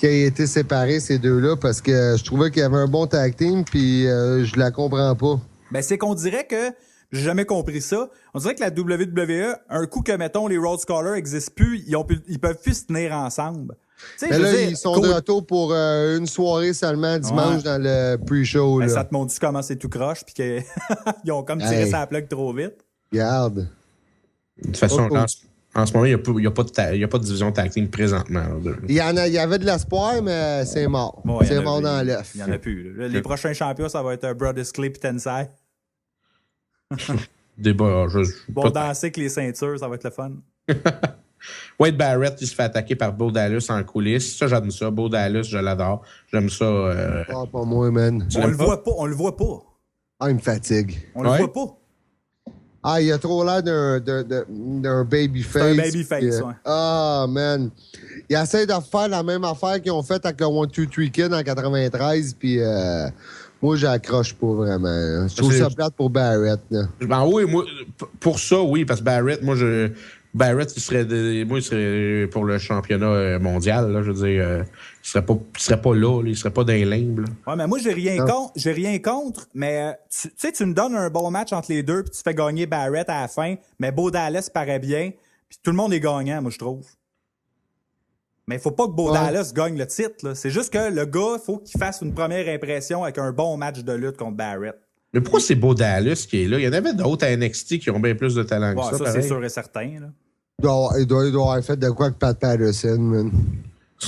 été séparé, ces deux-là, parce que je trouvais qu'il y avait un bon tag team, puis je la comprends pas. Ben, c'est qu'on dirait que j'ai jamais compris ça. On dirait que la WWE, un coup que, mettons, les Road Scholars n'existent plus, ils peuvent plus se tenir ensemble. Mais là, ils sont de retour pour une soirée seulement dimanche dans le pre-show. Ben, ça te montre comment c'est tout croche puis qu'ils ont comme tiré sa plug trop vite. Regarde. De toute façon, en ce moment, il n'y a pas de division tag team présentement. Il y avait de l'espoir, mais c'est mort. Ouais, c'est mort dans l'œuf. Il n'y en a plus. Là, les prochains champions, ça va être Brothers Clip et Tensai. débat. Bon, danser avec les ceintures, ça va être le fun. Wade Barrett, il se fait attaquer par Bo Dallas en coulisses. Ça, j'aime ça. Bo Dallas, je l'adore. J'aime ça. Ah, pas moi, man. On le voit pas. Ah, il me fatigue. On le voit pas. Ah, il a trop l'air d'un babyface. C'est un babyface, ouais. Ah, man. Il essaie de faire la même affaire qu'ils ont faite avec le 1-2-3 Kid en 93, puis moi, j'accroche pas vraiment. Je trouve ça plate pour Barrett. Là. Ben oui, moi, pour ça, oui, parce que Barrett, Barrett, il serait pour le championnat mondial, là, je veux dire, il serait pas là, il serait pas dans les limbes. Ouais, mais moi, j'ai rien contre, mais tu sais, tu me donnes un bon match entre les deux, puis tu fais gagner Barrett à la fin, mais Bo Dallas paraît bien, puis tout le monde est gagnant, moi, je trouve. Mais il faut pas que Bo Dallas gagne le titre, là. C'est juste que le gars, il faut qu'il fasse une première impression avec un bon match de lutte contre Barrett. Mais pourquoi c'est Bo Dallas qui est là? Il y en avait d'autres à NXT qui ont bien plus de talent que ça. Ça, c'est sûr et certain, là. Il doit avoir fait de quoi avec Pat Patterson, man. Tu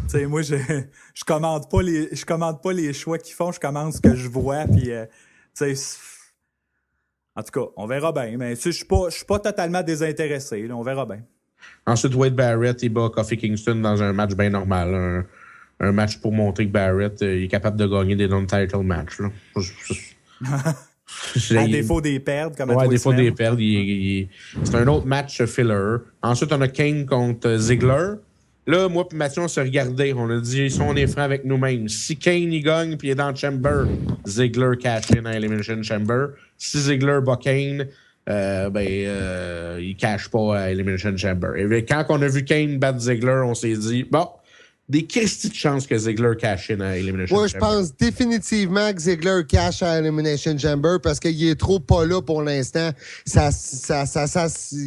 sais, moi, je commande pas les choix qu'ils font, je commande ce que je vois, puis, tu sais, en tout cas, on verra bien, mais tu sais, je suis pas totalement désintéressé, là, on verra bien. Ensuite, Wade Barrett, il bat Kofi Kingston dans un match bien normal, un match pour montrer que Barrett il est capable de gagner des non-title matchs, là. À défaut des pertes, comme à défaut des pertes, c'est un autre match filler. Ensuite, on a Kane contre Ziggler. Là, moi et Mathieu, on s'est regardé. On a dit, si on est franc avec nous-mêmes, si Kane il gagne puis il est dans le Chamber, Ziggler cash in à Elimination Chamber. Si Ziggler bat Kane, il cache pas à Elimination Chamber. Et quand on a vu Kane battre Ziggler, on s'est dit, bon, des Christy de chances que Ziggler cash in à Elimination Chamber. Moi, je pense définitivement que Ziggler cash à Elimination Chamber parce qu'il est trop pas là pour l'instant. Il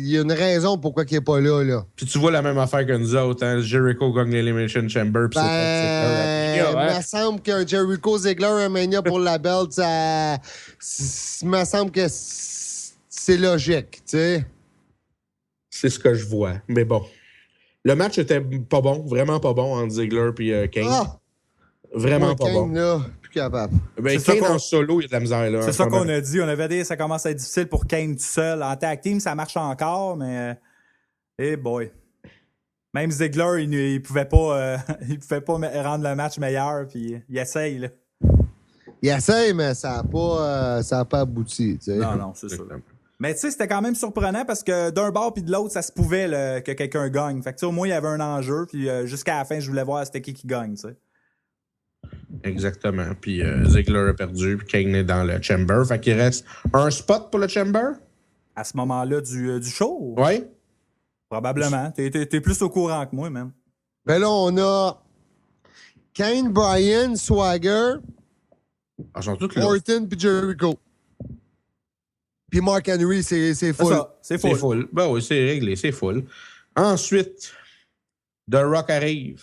y a une raison pourquoi il est pas là, là. Puis tu vois la même affaire que nous autres, hein? Jericho gagne l'Elimination Chamber, puis il me semble qu'un Jericho Ziggler, un Mania pour la belt, ça... Il me semble que c'est logique, tu sais. C'est ce que je vois, mais bon. Le match était pas bon, vraiment pas bon entre Ziggler et Kane. Ah! Vraiment pas bon. Là, plus capable. Ben, Kane en solo, il y a de la misère. Là, c'est ça qu'on a dit. On avait dit que ça commence à être difficile pour Kane tout seul. En tag team, ça marche encore, mais... Hey boy. Même Ziggler, il pouvait pas rendre le match meilleur, puis il essaye, là. Il essaye, mais ça n'a pas abouti, tu sais. Non, c'est sûr. Mais tu sais, c'était quand même surprenant parce que d'un bord puis de l'autre, ça se pouvait que quelqu'un gagne. Fait que au moins, il y avait un enjeu. Puis jusqu'à la fin, je voulais voir c'était qui gagne, tu sais. Exactement. Puis Ziggler a perdu, puis Kane est dans le Chamber. Fait qu'il reste un spot pour le Chamber? À ce moment-là du show? Oui. Probablement. T'es plus au courant que moi, même. Ben là, on a Kane, Bryan, Swagger, Orton puis Jericho. Puis Mark Henry, c'est full. C'est full. Ben oui, c'est réglé, c'est full. Ensuite, The Rock arrive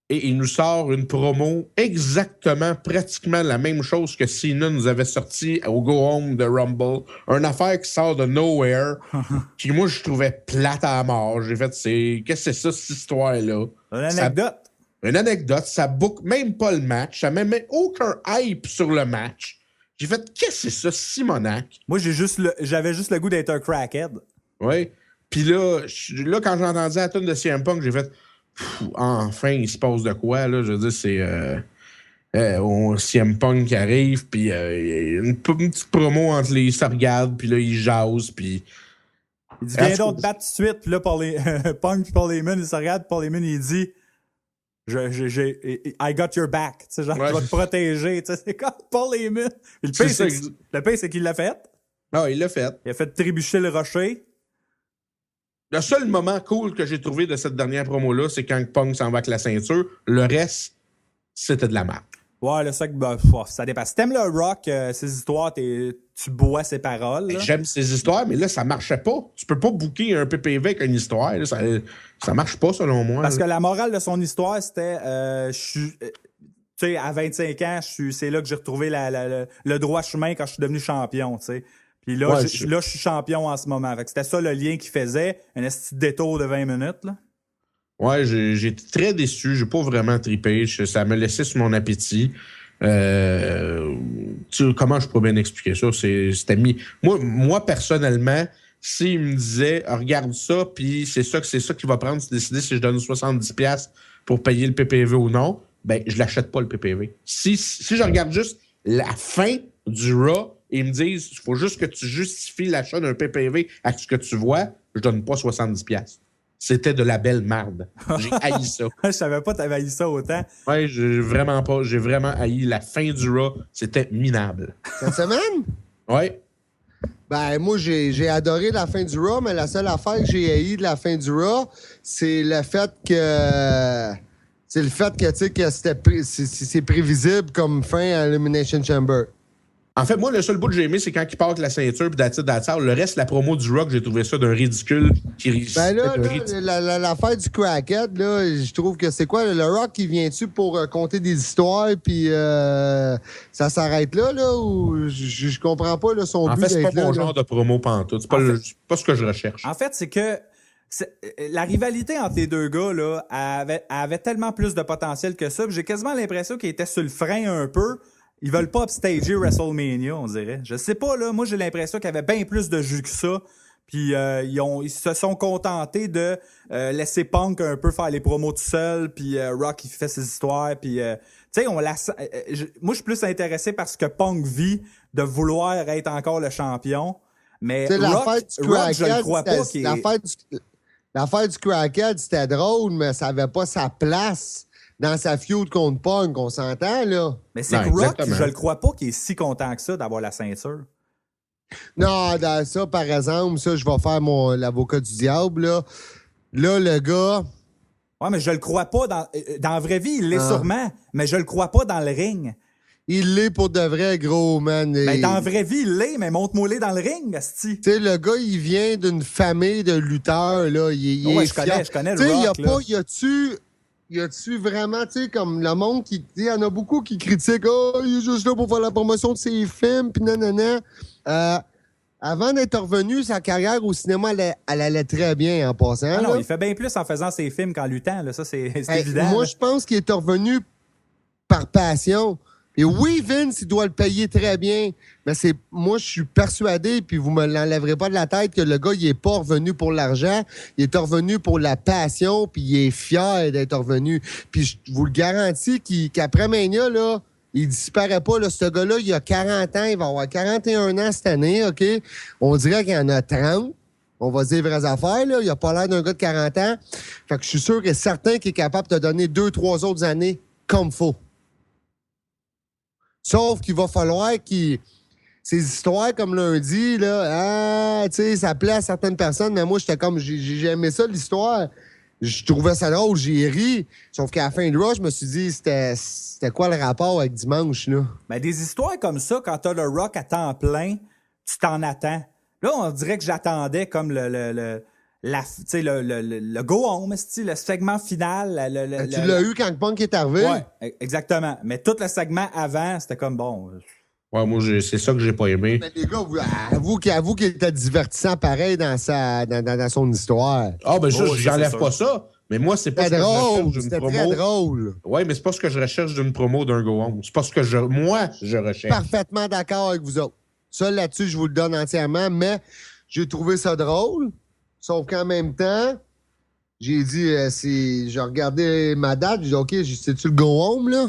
et il nous sort une promo exactement, pratiquement la même chose que Cena nous avait sorti au Go Home de Rumble. Une affaire qui sort de nowhere, qui moi, je trouvais plate à mort. J'ai fait, qu'est-ce que c'est ça, cette histoire-là? Une anecdote. Ça book même pas le match. Ça met même aucun hype sur le match. J'ai fait, qu'est-ce que c'est ça, Simonac? Moi, j'avais juste le goût d'être un crackhead. Oui. Puis là, quand j'ai entendu la tune de CM Punk, j'ai fait, enfin, il se passe de quoi, là? Je veux dire, c'est CM Punk qui arrive, puis une petite promo entre les... Ils se regardent, puis là, ils jasent, puis... Il dit, viens donc te battre tout de suite, puis là, Punk et Paul Heyman, ils se regardent, Paul Heyman, il dit... I got your back. Tu sais, genre, je vais te protéger. Tu sais, c'est comme Paul Heyman. Le pire, c'est qu'il l'a fait. Ah, il l'a fait. Il a fait trébucher le rocher. Le seul moment cool que j'ai trouvé de cette dernière promo-là, c'est quand Punk s'en va avec la ceinture. Le reste, c'était de la merde. Ouais, le sac, ça dépasse. Si t'aimes le rock, ses histoires, tu bois ses paroles. J'aime ses histoires, mais là, ça marchait pas. Tu peux pas booker un PPV avec une histoire. Là, ça marche pas, selon moi. Parce que la morale de son histoire, c'était... tu sais, à 25 ans, c'est là que j'ai retrouvé le droit chemin quand je suis devenu champion, tu sais. Puis là, je suis champion en ce moment. Fait que c'était ça le lien qu'il faisait. Un petit détour de 20 minutes, là. Ouais, j'ai été très déçu. J'ai pas vraiment trippé. Ça me laissait sur mon appétit. Comment je pourrais bien expliquer ça? C'était mis. Moi, personnellement, s'il me disait regarde ça, puis c'est ça qui va prendre, c'est décider si je donne 70$ pour payer le PPV ou non, ben je l'achète pas le PPV. Si je regarde juste la fin du Raw et ils me disent il faut juste que tu justifies l'achat d'un PPV à ce que tu vois, je donne pas 70$. C'était de la belle marde. J'ai haï ça. Je savais pas que t'avais haï ça autant. Ouais, j'ai vraiment pas. J'ai vraiment haï la fin du Raw. C'était minable. Cette semaine? Ouais. Ben, moi, j'ai adoré la fin du Raw, mais la seule affaire que j'ai haï de la fin du Raw, c'est le fait que... C'est le fait que, tu sais, que c'est prévisible comme fin à Elimination Chamber. En fait, moi, le seul bout que j'ai aimé, c'est quand il part avec la ceinture puis d'attitude. Le reste, la promo du Rock, j'ai trouvé ça d'un ridicule qui Ben là, l'affaire du crackhead, là, je trouve que c'est quoi? Le Rock, il vient-tu pour conter des histoires puis ça s'arrête là, ou je comprends pas là, son but. En fait, c'est pas mon là. genre de promo pantoute. C'est pas ce que je recherche. En fait, c'est que la rivalité entre les deux gars là, avait tellement plus de potentiel que ça. J'ai quasiment l'impression qu'ils étaient sur le frein un peu. Ils veulent pas upstager WrestleMania, on dirait. Je sais pas, là. Moi, j'ai l'impression qu'il y avait bien plus de jus que ça. Puis ils se sont contentés de laisser Punk un peu faire les promos tout seul. Puis Rock, il fait ses histoires. Puis, tu sais, moi, je suis plus intéressé par ce que Punk vit de vouloir être encore le champion. Mais Rock, je le crois pas. L'affaire du crackhead, c'était drôle, mais ça avait pas sa place dans sa feud contre Punk, on s'entend, là. Mais c'est que Rock, je le crois pas qu'il est si content que ça d'avoir la ceinture. Non, dans ça, par exemple, ça, je vais faire l'avocat du diable, là. Là, le gars... Ouais, mais je le crois pas dans la vraie vie, il l'est sûrement, mais je le crois pas dans le ring. Il l'est pour de vrai, gros, man. Ben, dans la vraie vie, il l'est, mais montre-moi-les dans le ring, asti. Tu sais, le gars, il vient d'une famille de lutteurs, là. Il est je connais le Rock, y a-tu vraiment, tu sais, comme le monde qui... Il y en a beaucoup qui critiquent « Oh, il est juste là pour faire la promotion de ses films, puis nanana. » Avant d'être revenu, sa carrière au cinéma, elle allait très bien en passant. Ah non, il fait bien plus en faisant ses films qu'en luttant, là. Ça, c'est évident. Moi, je pense qu'il est revenu par passion. Et oui, Vince, il doit le payer très bien, mais moi, je suis persuadé, puis vous me l'enlèverez pas de la tête, que le gars, il est pas revenu pour l'argent, il est revenu pour la passion, puis il est fier d'être revenu. Puis je vous le garantis qu'après Mania, là, il disparaît pas. Là, ce gars-là, il a 40 ans, il va avoir 41 ans cette année, OK? On dirait qu'il en a 30. On va se dire vraies affaires, là. Il a pas l'air d'un gars de 40 ans. Fait que je suis sûr et certain qu'il est capable de te donner 2-3 autres années comme faut. Sauf qu'il va falloir ces histoires, comme lundi, là, tu sais, ça plaît à certaines personnes, mais moi, j'étais comme, j'ai aimé ça, l'histoire. Je trouvais ça drôle, j'ai ri. Sauf qu'à la fin de Raw, je me suis dit, c'était quoi le rapport avec dimanche, là? Ben, des histoires comme ça, quand t'as le Rock à temps plein, tu t'en attends. Là, on dirait que j'attendais comme le go home, le segment final. Tu l'as eu quand Punk est arrivé? Ouais, exactement. Mais tout le segment avant, c'était comme bon. Ouais, moi, c'est ça que j'ai pas aimé. Mais les gars, avoue qu'il était divertissant pareil dans son histoire. Ah, ben, j'enlève pas ça. Mais moi, c'est pas ce que je recherche d'une promo. C'était très drôle. Ouais, mais c'est pas ce que je recherche d'une promo d'un go home. C'est pas ce que je recherche. Parfaitement d'accord avec vous autres. Ça, là-dessus, je vous le donne entièrement, mais j'ai trouvé ça drôle. Sauf qu'en même temps, j'ai dit, j'ai regardé ma date, j'ai dit, OK, c'est-tu le go home, là?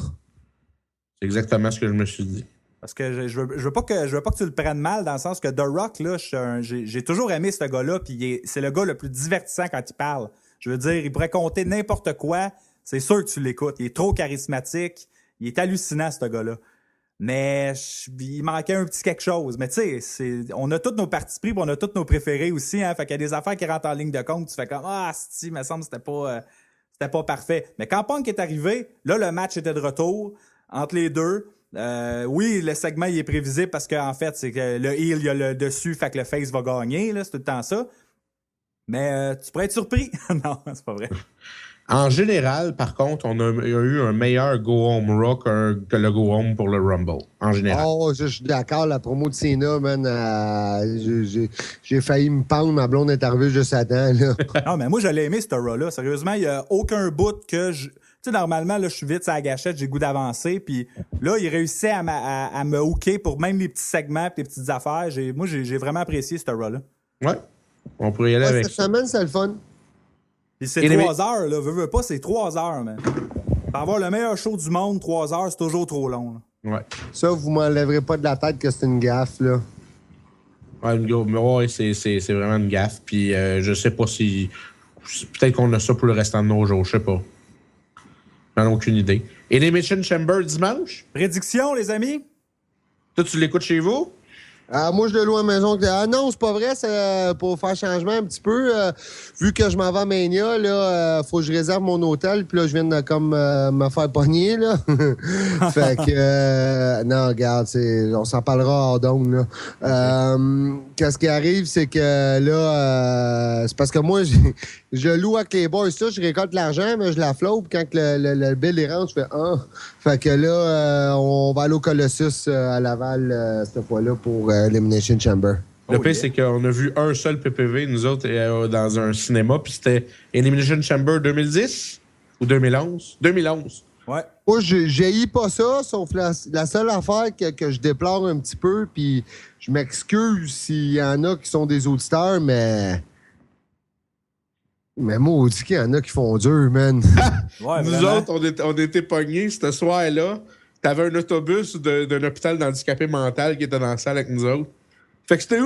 C'est exactement ce que je me suis dit. Parce que je veux pas que tu le prennes mal, dans le sens que The Rock, là, j'ai toujours aimé ce gars-là, puis c'est le gars le plus divertissant quand il parle. Je veux dire, il pourrait compter n'importe quoi, c'est sûr que tu l'écoutes. Il est trop charismatique, il est hallucinant, ce gars-là. Mais il manquait un petit quelque chose. Mais tu sais, on a tous nos partis pris, puis on a tous nos préférés aussi. Hein, fait qu'il y a des affaires qui rentrent en ligne de compte. Tu fais comme il me semble que c'était pas parfait. Mais quand Punk est arrivé, là, le match était de retour entre les deux. Oui, le segment, il est prévisible parce qu'en fait, c'est que le heel, il a le dessus, fait que le face va gagner. Là, c'est tout le temps ça. Mais tu pourrais être surpris. Non, c'est pas vrai. En général, par contre, il y a eu un meilleur go-home Raw que le go-home pour le Rumble. En général. Oh, je suis d'accord. La promo de Cena, man, j'ai failli me pendre. Ma blonde est arrivée juste à temps, là. Non, mais moi, je l'ai aimé, ce Raw-là. Sérieusement, il n'y a aucun bout que je... Tu sais, normalement, là, je suis vite sur la gâchette, j'ai le goût d'avancer. Puis là, il réussit à me hooker pour même les petits segments et les petites affaires. Moi, j'ai vraiment apprécié ce Raw-là. Ouais. On pourrait y aller avec cette ça. semaine, c'est le fun. Puis c'est 3 heures, là. Veux pas, c'est 3 heures, man. Pour avoir le meilleur show du monde, 3 heures, c'est toujours trop long, là. Ouais. Ça, vous m'enlèverez pas de la tête que c'est une gaffe, là. Ouais, c'est vraiment une gaffe. Puis je sais pas si... Peut-être qu'on a ça pour le restant de nos jours, je sais pas. J'en ai aucune idée. Elimination Chamber dimanche? Prédiction, les amis? Toi, tu l'écoutes chez vous? Moi, je le loue à la maison. Ah non, c'est pas vrai. C'est pour faire changement un petit peu. Vu que je m'en vais à Mania, là, faut que je réserve mon hôtel. Puis là, je viens de comme me faire pogner, là. Fait que... non, regarde, on s'en parlera hors d'onde, là. Qu'est-ce qui arrive, c'est que là... c'est parce que moi, je loue avec les boys. Ça, je récolte l'argent, mais je la flotte. Puis quand le bill est rentre, je fais « Ah! » Fait que là, on va aller au Colossus à Laval cette fois-là pour Elimination Chamber. Le pire, c'est qu'on a vu un seul PPV, nous autres, dans un cinéma, puis c'était Elimination Chamber 2010 ou 2011? 2011. Ouais. Moi, j'ai pas ça, sauf la seule affaire que je déplore un petit peu, puis je m'excuse s'il y en a qui sont des auditeurs, mais maudit qu'il y en a qui font dur, man. Ouais, nous autres, on était pognés ce soir-là. T'avais un autobus d'un hôpital d'handicapés mental qui était dans la salle avec nous autres. Fait que c'était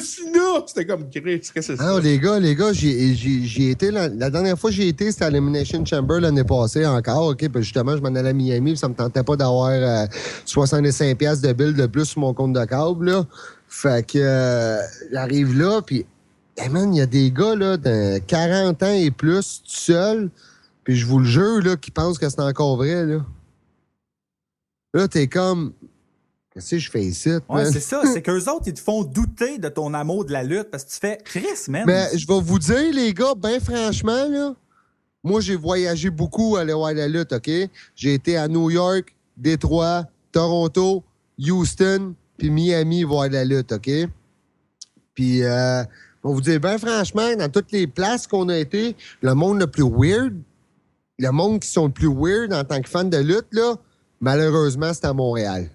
sinon! C'était comme Chris, qu'est-ce que c'est ça? Non, les gars, j'ai été la dernière fois que j'ai été, c'était à l'Elimination Chamber l'année passée encore, OK? Puis justement, je m'en allais à Miami, puis ça me tentait pas d'avoir 65$ de bill de plus sur mon compte de câble, là. Fait que j'arrive là, puis hey man, il y a des gars là, de 40 ans et plus, tout seuls, puis je vous le jure, là, qui pensent que c'est encore vrai, là. Là, t'es comme... Qu'est-ce que je fais ici? Ouais, c'est ça. C'est qu'eux autres, ils te font douter de ton amour de la lutte parce que tu fais Chris, man. Mais je vais vous dire, les gars, ben franchement, là, moi, j'ai voyagé beaucoup à aller voir la lutte, OK? J'ai été à New York, Détroit, Toronto, Houston, puis Miami voir la lutte, OK? Puis, on vous dire, ben franchement, dans toutes les places qu'on a été, le monde le plus weird, le monde qui sont le plus weird en tant que fan de lutte, là, malheureusement, c'est à Montréal.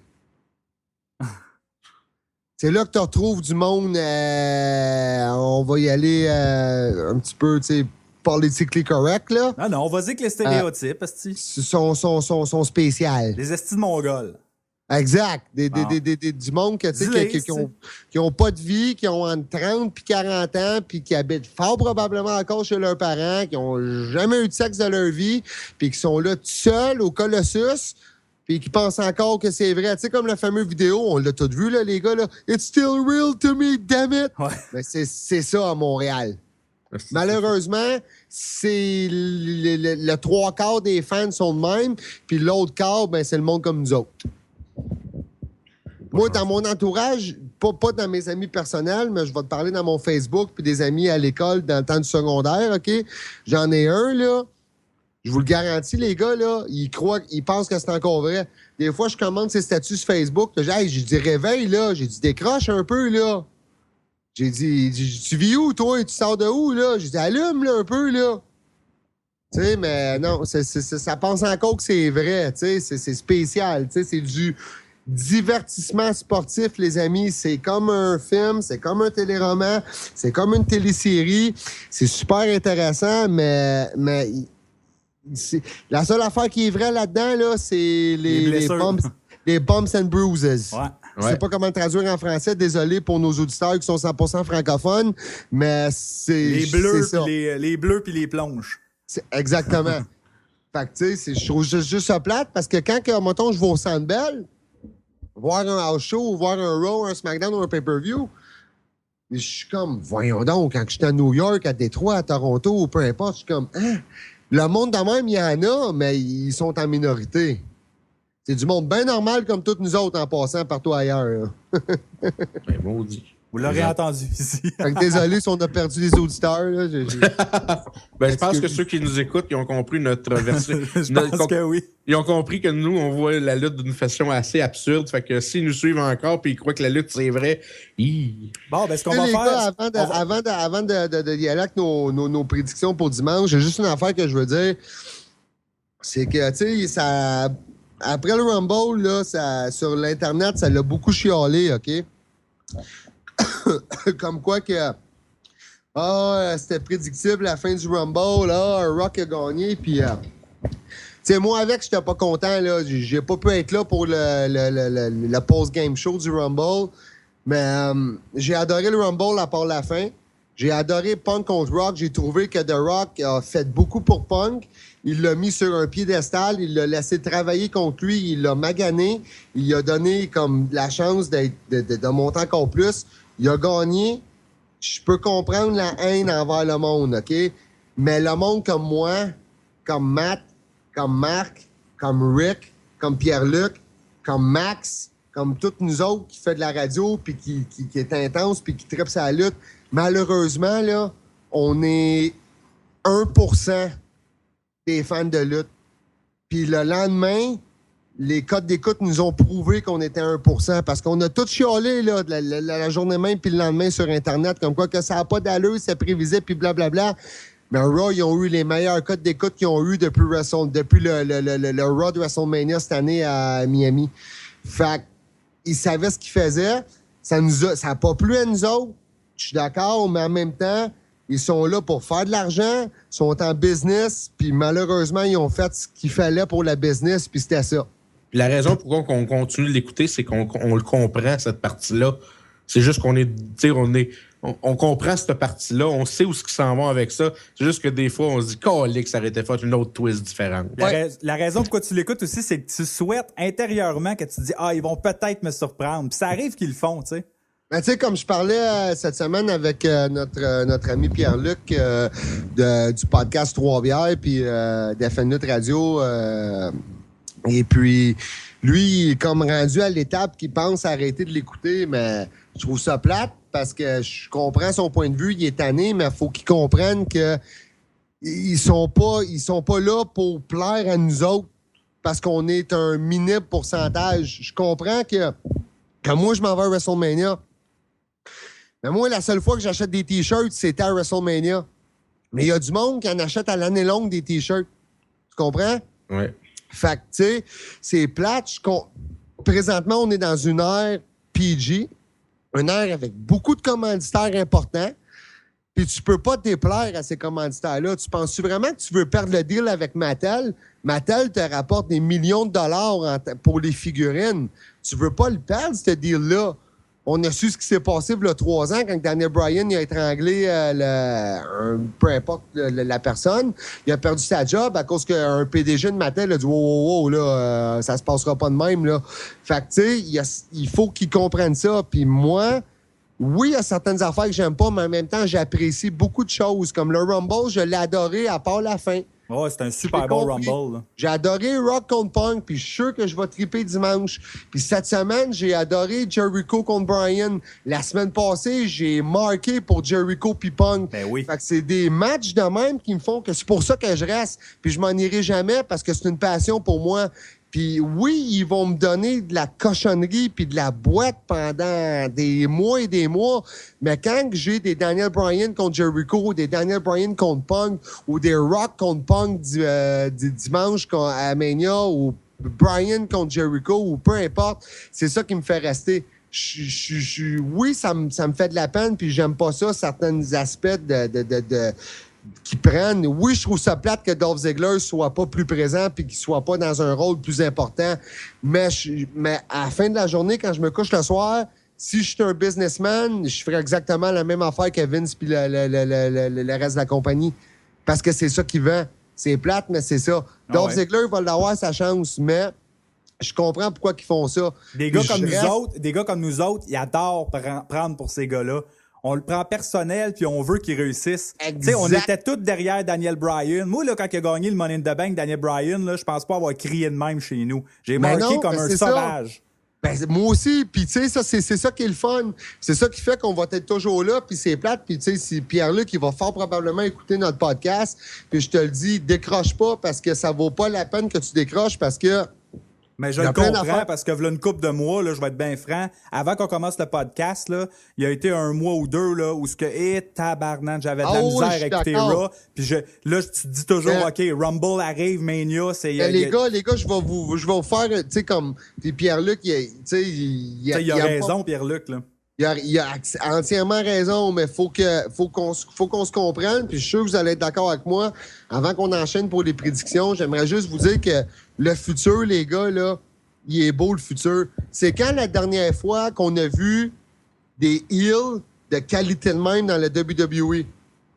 C'est là que tu retrouves du monde, on va y aller un petit peu, tu sais, politically correct, là. Non, on va dire que les stéréotypes, esti. Sont spéciales. Les estis de Mongols. Exact. Du monde qui ont pas de vie, qui ont entre 30 puis 40 ans, puis qui habitent fort probablement encore chez leurs parents, qui ont jamais eu de sexe de leur vie, puis qui sont là tout seuls au Colossus, puis qui pensent encore que c'est vrai. Tu sais, comme la fameuse vidéo, on l'a tout vu, là, les gars, là. « It's still real to me, damn it! Ouais. » Mais c'est ça à Montréal. Malheureusement, c'est le 3/4 des fans sont de même, puis l'autre quart, ben, c'est le monde comme nous autres. Moi, dans mon entourage, pas dans mes amis personnels, mais je vais te parler dans mon Facebook, puis des amis à l'école dans le temps du secondaire, OK? J'en ai un, là. Je vous le garantis, les gars, là, ils pensent que c'est encore vrai. Des fois, je commande ses statuts sur Facebook. J'ai dit, réveille, là. J'ai dit, décroche un peu, là. J'ai dit, tu vis où, toi? Et tu sors de où, là? J'ai dit, allume, là, un peu, là. Tu sais, mais non, ça pense encore que c'est vrai, tu sais. C'est spécial, tu sais. C'est du divertissement sportif, les amis. C'est comme un film, c'est comme un téléroman, c'est comme une télésérie. C'est super intéressant, mais la seule affaire qui est vraie là-dedans, là, c'est les bumps and bruises. Ouais. Je sais pas comment le traduire en français. Désolé pour nos auditeurs qui sont 100% francophones, mais c'est... Les bleus puis les plonges. Exactement. Fait que, tu sais, je trouve juste ça plate parce que quand, mettons, je vais au Centre Bell, voir un house show, voir un Raw, un SmackDown ou un pay-per-view, je suis comme, voyons donc, quand j'étais à New York, à Détroit, à Toronto, ou peu importe, je suis comme, hein? Le monde de même, il y en a, mais ils sont en minorité. C'est du monde bien normal comme tous nous autres en passant partout ailleurs. Ben, maudit. Vous l'aurez entendu ici. Fait que désolé si on a perdu les auditeurs. Là. Je pense que ceux qui nous écoutent, ils ont compris notre version. Je pense que oui. Ils ont compris que nous, on voit la lutte d'une façon assez absurde. Fait que s'ils nous suivent encore et ils croient que la lutte, c'est vrai, Bon, ben ce qu'on Les va faire... gars, avant d'y aller avec nos prédictions pour dimanche, j'ai juste une affaire que je veux dire. C'est que, tu sais, après le Rumble, là, sur l'Internet, ça l'a beaucoup chialé, OK? Comme quoi que... c'était prédictible la fin du Rumble, là, Rock a gagné, puis... tu sais, moi, avec, j'étais pas content, là. J'ai pas pu être là pour le post-game show du Rumble. Mais j'ai adoré le Rumble à part la fin. J'ai adoré Punk contre Rock. J'ai trouvé que The Rock a fait beaucoup pour Punk. Il l'a mis sur un piédestal. Il l'a laissé travailler contre lui. Il l'a magané. Il lui a donné comme la chance de monter encore plus. Il a gagné. Je peux comprendre la haine envers le monde, OK? Mais le monde comme moi, comme Matt, comme Marc, comme Rick, comme Pierre-Luc, comme Max, comme toutes nous autres qui fait de la radio puis qui est intense puis qui tripe sa lutte, malheureusement, là, on est 1% des fans de lutte. Puis le lendemain, les codes d'écoute nous ont prouvé qu'on était 1% parce qu'on a tout chialé là, la journée même puis le lendemain sur Internet, comme quoi que ça n'a pas d'allure, c'est prévisible puis blablabla. Mais Raw, ils ont eu les meilleurs codes d'écoute qu'ils ont eu depuis le Raw de WrestleMania cette année à Miami. Fait ils savaient ce qu'ils faisaient. Ça n'a pas plu à nous autres. Je suis d'accord, mais en même temps, ils sont là pour faire de l'argent, ils sont en business, puis malheureusement, ils ont fait ce qu'il fallait pour la business, puis c'était ça. Puis la raison pourquoi on continue de l'écouter, c'est qu'on le comprend, cette partie-là. C'est juste qu'on est, on comprend cette partie-là, on sait où ce qu'ils s'en vont avec ça. C'est juste que des fois, on se dit, que ça aurait été fait une autre twist différente. La raison pourquoi tu l'écoutes aussi, c'est que tu souhaites intérieurement que tu te dis, ils vont peut-être me surprendre. Puis ça arrive qu'ils le font, tu sais. Ben, tu sais, comme je parlais cette semaine avec notre ami Pierre-Luc du podcast Trois-Bières, puis d'FNUT Radio, et puis lui, il est comme rendu à l'étape qu'il pense arrêter de l'écouter, mais je trouve ça plate parce que je comprends son point de vue, il est tanné, mais il faut qu'il comprenne que ils sont pas là pour plaire à nous autres parce qu'on est un minime pourcentage. Je comprends que quand moi je m'en vais à WrestleMania, mais moi, la seule fois que j'achète des T-shirts, c'était à WrestleMania. Mais il y a du monde qui en achète à l'année longue des T-shirts. Tu comprends? Oui. Fait que, tu sais, c'est plate. Présentement, on est dans une ère PG, une ère avec beaucoup de commanditaires importants, puis tu peux pas te déplaire à ces commanditaires-là. Tu penses-tu vraiment que tu veux perdre le deal avec Mattel? Mattel te rapporte des millions de dollars pour les figurines. Tu veux pas le perdre, ce deal-là. On a su ce qui s'est passé il y a 3 ans quand Daniel Bryan a étranglé peu importe la personne. Il a perdu sa job à cause qu'un PDG de Mattel a dit « Wow, là, ça se passera pas de même. » là. Fait que, tu sais, il faut qu'ils comprennent ça. Puis moi, oui, il y a certaines affaires que j'aime pas, mais en même temps, j'apprécie beaucoup de choses. Comme le Rumble, je l'ai adoré à part la fin. Ouais, c'est un super bon Rumble. Là. J'ai adoré Rock contre Punk, puis je suis sûr que je vais triper dimanche. Puis cette semaine, j'ai adoré Jericho contre Bryan. La semaine passée, j'ai marqué pour Jericho puis Punk. Ben oui. Fait que c'est des matchs de même qui me font que c'est pour ça que je reste. Puis je m'en irai jamais parce que c'est une passion pour moi. Puis oui, ils vont me donner de la cochonnerie puis de la boîte pendant des mois et des mois. Mais quand j'ai des Daniel Bryan contre Jericho, des Daniel Bryan contre Punk, ou des Rock contre Punk dimanche à Mania, ou Bryan contre Jericho, ou peu importe, c'est ça qui me fait rester. Oui, ça me fait de la peine, puis j'aime pas ça, certains aspects qui prennent. Oui, je trouve ça plate que Dolph Ziggler soit pas plus présent puis qu'il soit pas dans un rôle plus important. Mais à la fin de la journée, quand je me couche le soir, si je suis un businessman, je ferais exactement la même affaire que Vince puis le reste de la compagnie. Parce que c'est ça qui vend. C'est plate, mais c'est ça. Dolph Ziggler va l'avoir sa chance, mais je comprends pourquoi ils font ça. Des gars comme nous autres, ils adorent prendre pour ces gars-là. On le prend personnel, puis on veut qu'il réussisse. Tu sais, on était tous derrière Daniel Bryan. Moi, là, quand il a gagné le Money in the Bank, Daniel Bryan, là, je pense pas avoir crié de même chez nous. J'ai marqué comme un sauvage. Ben, moi aussi, puis tu sais, ça, c'est ça qui est le fun. C'est ça qui fait qu'on va être toujours là, puis c'est plate. Puis tu sais, c'est Pierre-Luc qui va fort probablement écouter notre podcast. Puis je te le dis, décroche pas parce que ça vaut pas la peine que tu décroches parce que... Mais je Il y a le plein comprends d'affaires. parce que v'là une couple de mois, là, je vais être bien franc. Avant qu'on commence le podcast, là, il y a été un mois ou deux là, où ce que tabarnak, j'avais de la Ah oui, misère je à suis écouter d'accord. Raw. Puis là, tu te dis toujours, Mais- OK, Rumble arrive, Mania, c'est. Ben, les gars, je vais vous faire, tu sais, comme... Puis Pierre-Luc, tu sais, il a aime raison, pas- Pierre-Luc, là. Il a entièrement raison, mais faut qu'on se comprenne. Puis je suis sûr que vous allez être d'accord avec moi. Avant qu'on enchaîne pour les prédictions, j'aimerais juste vous dire que le futur, les gars, là, il est beau, le futur. C'est quand la dernière fois qu'on a vu des heels de qualité de même dans la WWE?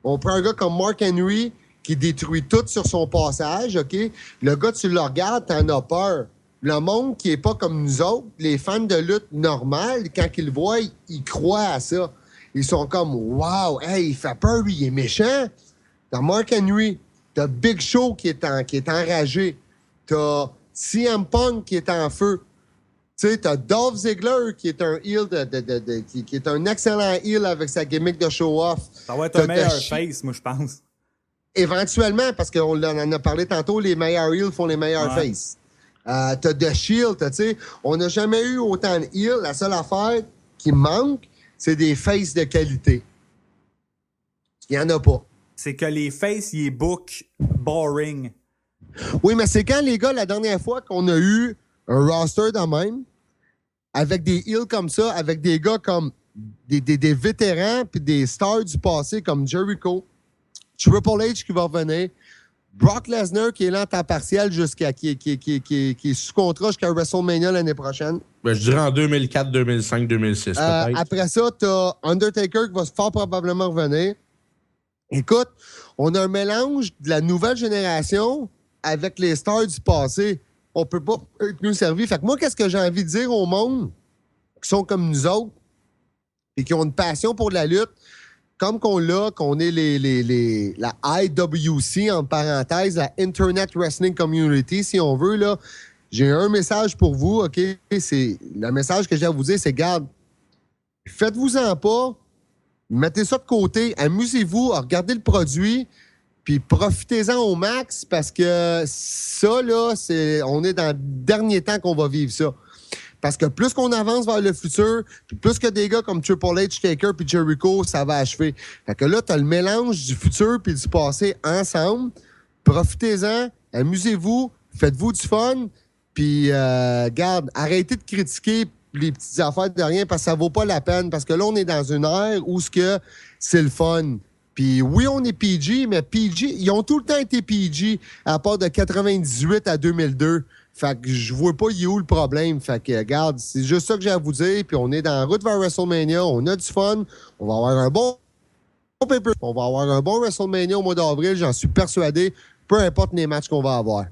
On prend un gars comme Mark Henry qui détruit tout sur son passage, OK? Le gars, tu le regardes, t'en as peur. Le monde qui est pas comme nous autres, les fans de lutte normales, quand ils le voient, ils croient à ça. Ils sont comme, wow, hey, il fait peur, lui, il est méchant. T'as Mark Henry, t'as Big Show qui est enragé, t'as CM Punk qui est en feu. Tu sais, t'as Dolph Ziggler qui est un heel qui est un excellent heel avec sa gimmick de show-off. Ça va être un T'as meilleur Dashi- face, moi, je pense. Éventuellement, parce qu'on en a parlé tantôt, les meilleurs heels font les meilleurs Ouais. faces. T'as The Shield, tu sais. On n'a jamais eu autant de heels. La seule affaire qui manque, c'est des faces de qualité. Il n'y en a pas. C'est que les faces, ils book boring. Oui, mais c'est quand, les gars, la dernière fois qu'on a eu un roster de même, avec des heels comme ça, avec des gars comme des vétérans puis des stars du passé comme Jericho, Triple H qui va revenir, Brock Lesnar qui est là en temps partiel jusqu'à qui est sous contrat jusqu'à WrestleMania l'année prochaine. Ben, je dirais en 2004, 2005, 2006, peut-être. Après ça, t'as Undertaker qui va fort probablement revenir. Écoute, on a un mélange de la nouvelle génération avec les stars du passé. On peut pas être mieux servi. Fait que moi, qu'est-ce que j'ai envie de dire au monde qui sont comme nous autres et qui ont une passion pour la lutte, comme qu'on est la IWC, en parenthèse, la Internet Wrestling Community, si on veut, là, j'ai un message pour vous, OK? Le message que j'ai à vous dire, c'est, garde, faites-vous-en pas, mettez ça de côté, amusez-vous, regardez le produit, puis profitez-en au max, parce que ça, là, on est dans le dernier temps qu'on va vivre ça. Parce que plus qu'on avance vers le futur, puis plus que des gars comme Triple H, Taker puis Jericho, ça va achever. Fait que là, t'as le mélange du futur puis du passé ensemble. Profitez-en, amusez-vous, faites-vous du fun, puis garde, arrêtez de critiquer les petites affaires de rien parce que ça vaut pas la peine. Parce que là, on est dans une ère où c'est le fun. Puis oui, on est PG, mais PG, ils ont tout le temps été PG à part de 98 à 2002. Fait que je vois pas il est où le problème. Fait que, regarde, c'est juste ça que j'ai à vous dire. Puis on est dans la route vers WrestleMania. On a du fun. On va avoir un bon pay-per-view. On va avoir un bon WrestleMania au mois d'avril. J'en suis persuadé. Peu importe les matchs qu'on va avoir.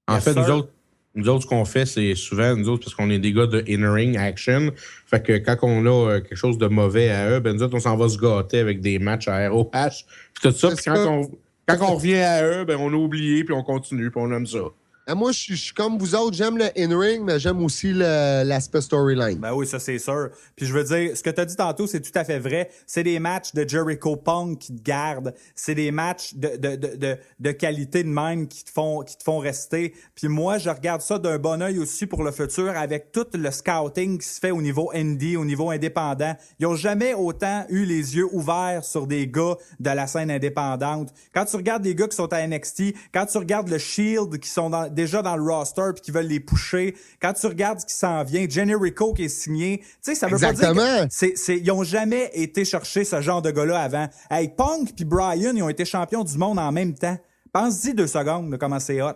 En Yes, fait, sir. nous autres, ce qu'on fait, c'est souvent, nous autres, parce qu'on est des gars de in-ring action, fait que quand on a quelque chose de mauvais à eux, ben nous autres, on s'en va se gâter avec des matchs à ROH, puis tout ça, C'est puis ça. quand on revient à eux, ben on a oublié, puis on continue, puis on aime ça. Moi, je suis comme vous autres. J'aime le in-ring, mais j'aime aussi l'aspect storyline. Ben oui, ça c'est sûr. Puis je veux dire, ce que tu as dit tantôt, c'est tout à fait vrai. C'est des matchs de Jericho Punk qui te gardent. C'est des matchs de qualité de même qui te font rester. Puis moi, je regarde ça d'un bon œil aussi pour le futur avec tout le scouting qui se fait au niveau indie, au niveau indépendant. Ils ont jamais autant eu les yeux ouverts sur des gars de la scène indépendante. Quand tu regardes des gars qui sont à NXT, quand tu regardes le Shield qui sont déjà dans le roster puis qui veulent les pusher, quand tu regardes ce qui s'en vient, Jenny Rico qui est signé, tu sais, ça veut pas dire Exactement. que ils ont jamais été chercher ce genre de gars-là avant. Hey, Punk puis Bryan, ils ont été champions du monde en même temps. Pense-y 2 secondes de comment c'est hot.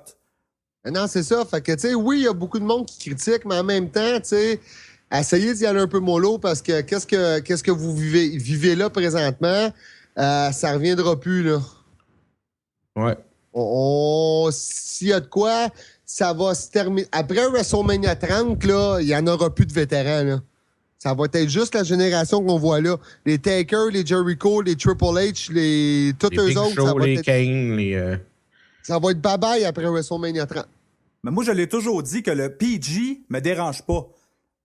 Non, c'est ça. Fait que, tu sais, oui, il y a beaucoup de monde qui critique, mais en même temps, tu sais, essayez d'y aller un peu mollo parce que qu'est-ce que vous vivez là présentement, ça reviendra plus, là. Ouais. S'il y a de quoi, ça va se terminer. Après WrestleMania 30, là, il n'y en aura plus de vétérans, là. Ça va être juste la génération qu'on voit là. Les Taker, les Jericho, les Triple H, tous Les eux Big autres, Show, les Kane, ça va être bye-bye après WrestleMania 30. Mais moi, je l'ai toujours dit que le PG me dérange pas.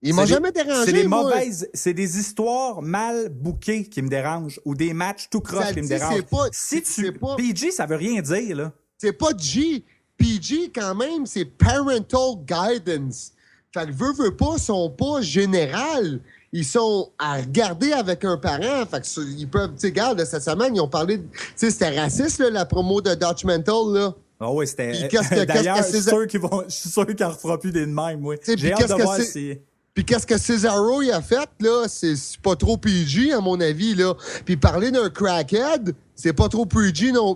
Ils m'ont jamais dérangé, C'est des moi. mauvaises... C'est des histoires mal bookées qui me dérangent ou des matchs tout croche Ça qui me dit, dérangent. c'est pas- Si tu... c'est pas- PG, ça veut rien dire, là. C'est pas G. PG, quand même, c'est Parental Guidance. Fait que veut pas, sont pas générales. Ils sont à regarder avec un parent. Fait que ils peuvent, tu sais, regarde, cette semaine, ils ont parlé de, tu sais, c'était raciste, là, la promo de Dutch Mental, là. Ah oui, c'était... Puis qu'est-ce D'ailleurs, que je suis sûr qu'il en refera plus des de même, moi. T'sais, J'ai puis hâte de qu'est-ce voir que si... Puis qu'est-ce que Cesaro il a fait, là? C'est pas trop PG, à mon avis, là. Puis parler d'un crackhead, c'est pas trop PG non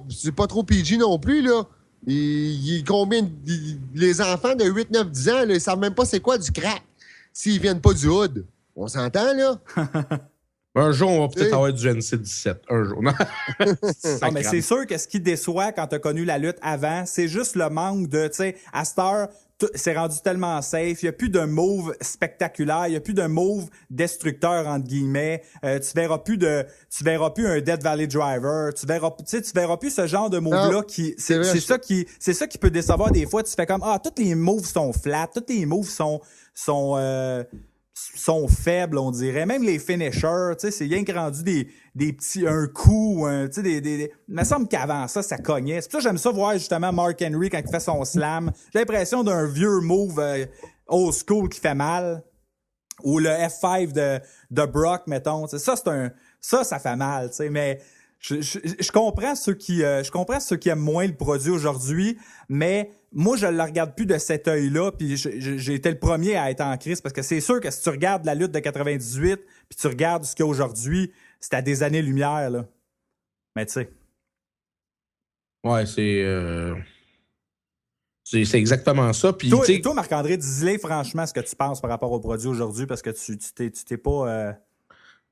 plus, là. Les enfants de 8, 9, 10 ans, là, ils savent même pas c'est quoi du crack s'ils viennent pas du hood. On s'entend, là? Un jour, on va peut-être T'sais. avoir du NC-17. Un jour. Non, Non, mais c'est sûr que ce qui déçoit quand t'as connu la lutte avant, c'est juste le manque de, tu sais, à cette heure, c'est rendu tellement safe, il n'y a plus de move spectaculaire, il n'y a plus de move destructeur, entre guillemets, tu verras plus un Death Valley Driver, tu verras plus ce genre de move-là qui, c'est ça qui peut décevoir des fois, tu fais comme, tous les moves sont flat, tous les moves sont faibles, on dirait. Même les finishers, tu sais, c'est rien que rendu des petits, un coup, tu sais, il me semble qu'avant ça cognait. C'est pour ça que j'aime ça voir justement Mark Henry quand il fait son slam. J'ai l'impression d'un vieux move old school qui fait mal. Ou le F5 de Brock, mettons. Tu sais, ça fait mal, tu sais, mais je comprends ceux qui aiment moins le produit aujourd'hui, mais moi, je le regarde plus de cet œil-là, puis j'ai été le premier à être en crise, parce que c'est sûr que si tu regardes la lutte de 98, puis tu regardes ce qu'il y a aujourd'hui, c'est à des années-lumière, là. Mais tu sais. Ouais, c'est exactement ça. Puis, toi, Marc-André, dis-le franchement ce que tu penses par rapport au produit aujourd'hui, parce que tu t'es pas...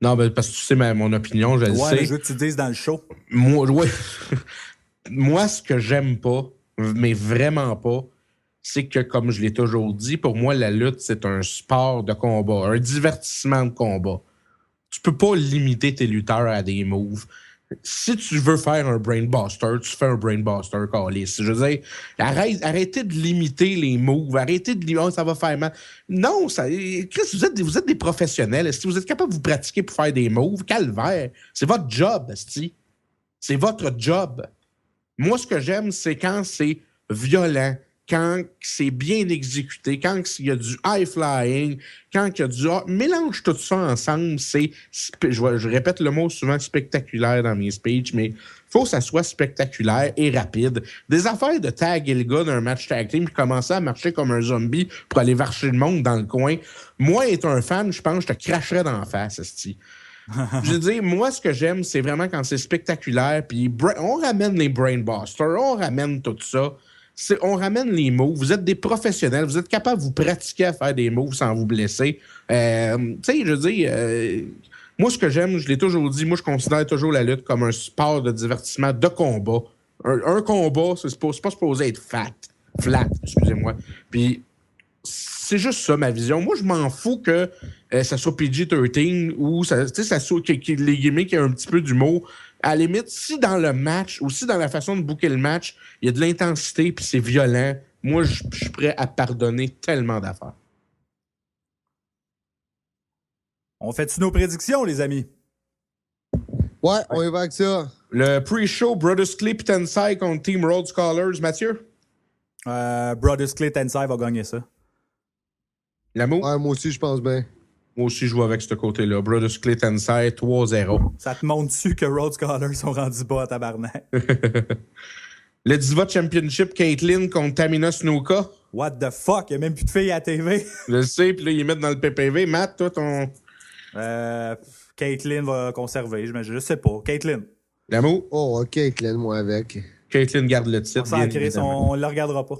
Non, ben, parce que tu sais mon opinion, je le sais. Ouais, je veux que tu te dises dans le show. Moi, ouais. Moi, ce que j'aime pas, mais vraiment pas, c'est que, comme je l'ai toujours dit, pour moi, la lutte, c'est un sport de combat, un divertissement de combat. Tu peux pas limiter tes lutteurs à des moves. Si tu veux faire un brainbuster, tu fais un brainbuster, câlisse. Je veux dire, arrêtez de limiter les moves, arrêtez de limiter, ça va faire mal. Non, Chris, vous êtes des professionnels. Si vous êtes capable de vous pratiquer pour faire des moves, calvaire, c'est votre job, esti. C'est votre job. Moi, ce que j'aime, c'est quand c'est violent, quand c'est bien exécuté, quand il y a du high flying, quand il y a du... Mélange tout ça ensemble, je répète le mot souvent spectaculaire dans mes speeches, mais il faut que ça soit spectaculaire et rapide. Des affaires de taguer le gars d'un match tag team puis commencer à marcher comme un zombie pour aller varcher le monde dans le coin. Moi, être un fan, je pense que je te cracherais dans la face, esti. Je veux dire, moi, ce que j'aime, c'est vraiment quand c'est spectaculaire, puis on ramène les brainbusters, on ramène tout ça. On ramène les moves. Vous êtes des professionnels. Vous êtes capables de vous pratiquer à faire des moves sans vous blesser. Tu sais, je veux dire, moi, ce que j'aime, je l'ai toujours dit, moi, je considère toujours la lutte comme un sport de divertissement de combat. Un combat, c'est pas supposé être flat, excusez-moi. Puis, c'est juste ça, ma vision. Moi, je m'en fous que ça soit PG-13 ou ça soit les gimmicks qui aient un petit peu d'humour. À la limite, si dans le match ou si dans la façon de booker le match, il y a de l'intensité puis c'est violent, moi, je suis prêt à pardonner tellement d'affaires. On fait-tu nos prédictions, les amis? Ouais, on y va avec ça. Le pre-show, Brothers Clay Tensai contre Team Road Scholars, Mathieu? Brothers Clay Tensai va gagner ça. L'amour? Ouais, moi aussi, je pense bien. Moi aussi, je joue avec ce côté-là. Brothers Clay Tensai, 3-0. Ça te montre-tu que Road Scholars sont rendus bas à tabarnak? Le Diva Championship, Caitlyn contre Tamina Snuka. What the fuck? Il n'y a même plus de filles à la TV. Je le sais, puis là, ils mettent dans le PPV. Matt, toi, ton... Caitlyn va conserver, je sais pas. Caitlyn. L'amour? Oh, OK, Clem, moi avec. Caitlyn garde le titre. On s'en crisse, on le regardera pas.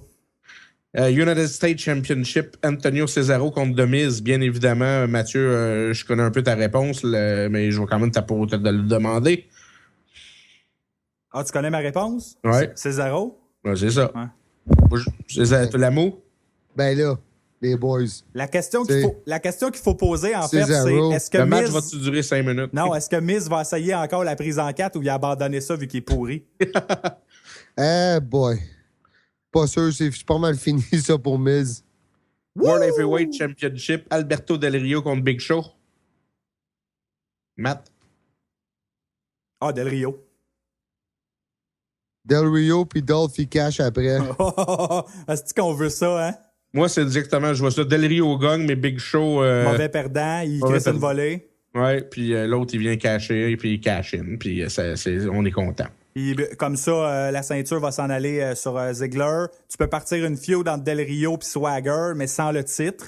United States Championship, Antonio Cesaro contre The Miz. Bien évidemment, Mathieu, je connais un peu ta réponse, mais je vais quand même te le demander. Ah, tu connais ma réponse? Ouais. Cesaro? Ouais, c'est ça. Ouais. L'amour? Ben là, les boys. La question qu'il faut poser, en fait, Cesaro. c'est est-ce que Le match Miz... va-tu durer 5 minutes? Non, est-ce que Miz va essayer encore la prise en 4 ou il a abandonné ça vu qu'il est pourri? Eh boy. Pas sûr, c'est pas mal fini ça pour Miz. World Heavyweight Championship, Alberto Del Rio contre Big Show. Matt. Ah, Del Rio. Del Rio puis Dolph, il cache après. Est-ce qu'on veut ça, hein? Moi, c'est exactement, je vois ça. Del Rio gagne, mais Big Show. Mauvais perdant, il mauvais crée une perdant. volée. Ouais, puis l'autre, il vient cacher, puis il cash in, puis on est content. Puis, comme ça, la ceinture va s'en aller sur Ziggler. Tu peux partir une feud entre Del Rio puis Swagger, mais sans le titre.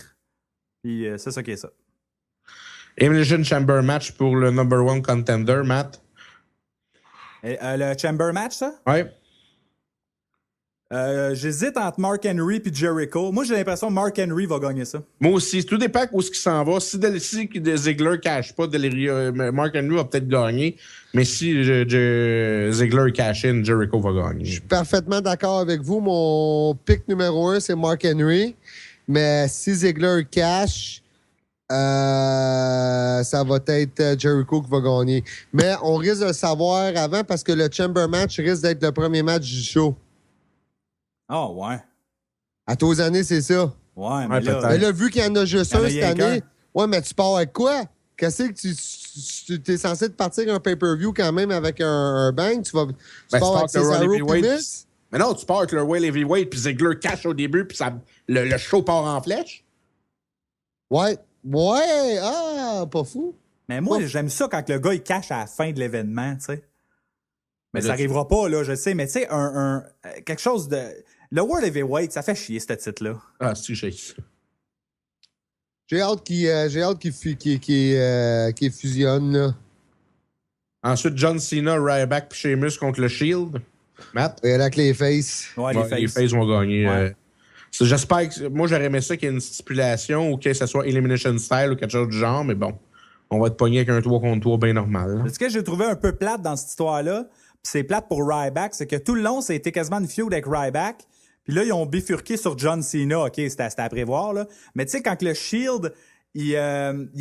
Puis c'est ça qui est ça. Elimination Chamber match pour le number one contender, Matt. Et, le Chamber match, ça? Ouais. J'hésite entre Mark Henry et Jericho. Moi, j'ai l'impression que Mark Henry va gagner ça. Moi aussi, tout dépend où est-ce qu'il s'en va. Si Ziggler ne cache pas, Mark Henry va peut-être gagner. Mais si Ziggler cash in, Jericho va gagner. Je suis parfaitement d'accord avec vous. Mon pick numéro 1, c'est Mark Henry. Mais si Ziggler cash, ça va être Jericho qui va gagner. Mais on risque de le savoir avant parce que le Chamber match risque d'être le premier match du show. Ah, ouais. À tous les années, c'est ça. Ouais, Ouais, mais là... peut-être. Mais là, vu qu'il y en a juste Il y en un a cette rien année, qu'un. ouais, mais tu pars avec quoi? Qu'est-ce que tu es censé te partir un pay-per-view quand même avec un bang? Tu pars avec le World Cesaro Heavyweight. puis Miz? Mais non, tu pars avec le World Heavyweight, puis Ziggler cache au début, puis le show part en flèche. Ouais, pas fou. Mais moi, Ouais. j'aime ça quand le gars, il cache à la fin de l'événement, tu sais. Mais Mais ça là, arrivera pas, là, je sais. Mais tu sais, quelque chose de... Le World Heavyweight, ça fait chier, ce titre-là. Ah, si, j'ai ça. J'ai hâte qu'il fusionne, là. Ensuite, John Cena, Ryback puis Sheamus contre le Shield. Matt? Et avec les faces. Ouais, Ouais, les faces. vont gagner. Ouais. J'espère que... Moi, j'aurais aimé ça qu'il y ait une stipulation ou que ce soit Elimination Style ou quelque chose du genre, mais bon. On va être pogné avec un 3 contre 3 bien normal. Ce que j'ai trouvé un peu plate dans cette histoire-là, puis c'est plate pour Ryback, c'est que tout le long, ça a été quasiment une feud avec Ryback. Puis là, ils ont bifurqué sur John Cena. OK, c'était à prévoir, là. Mais tu sais, quand le Shield, il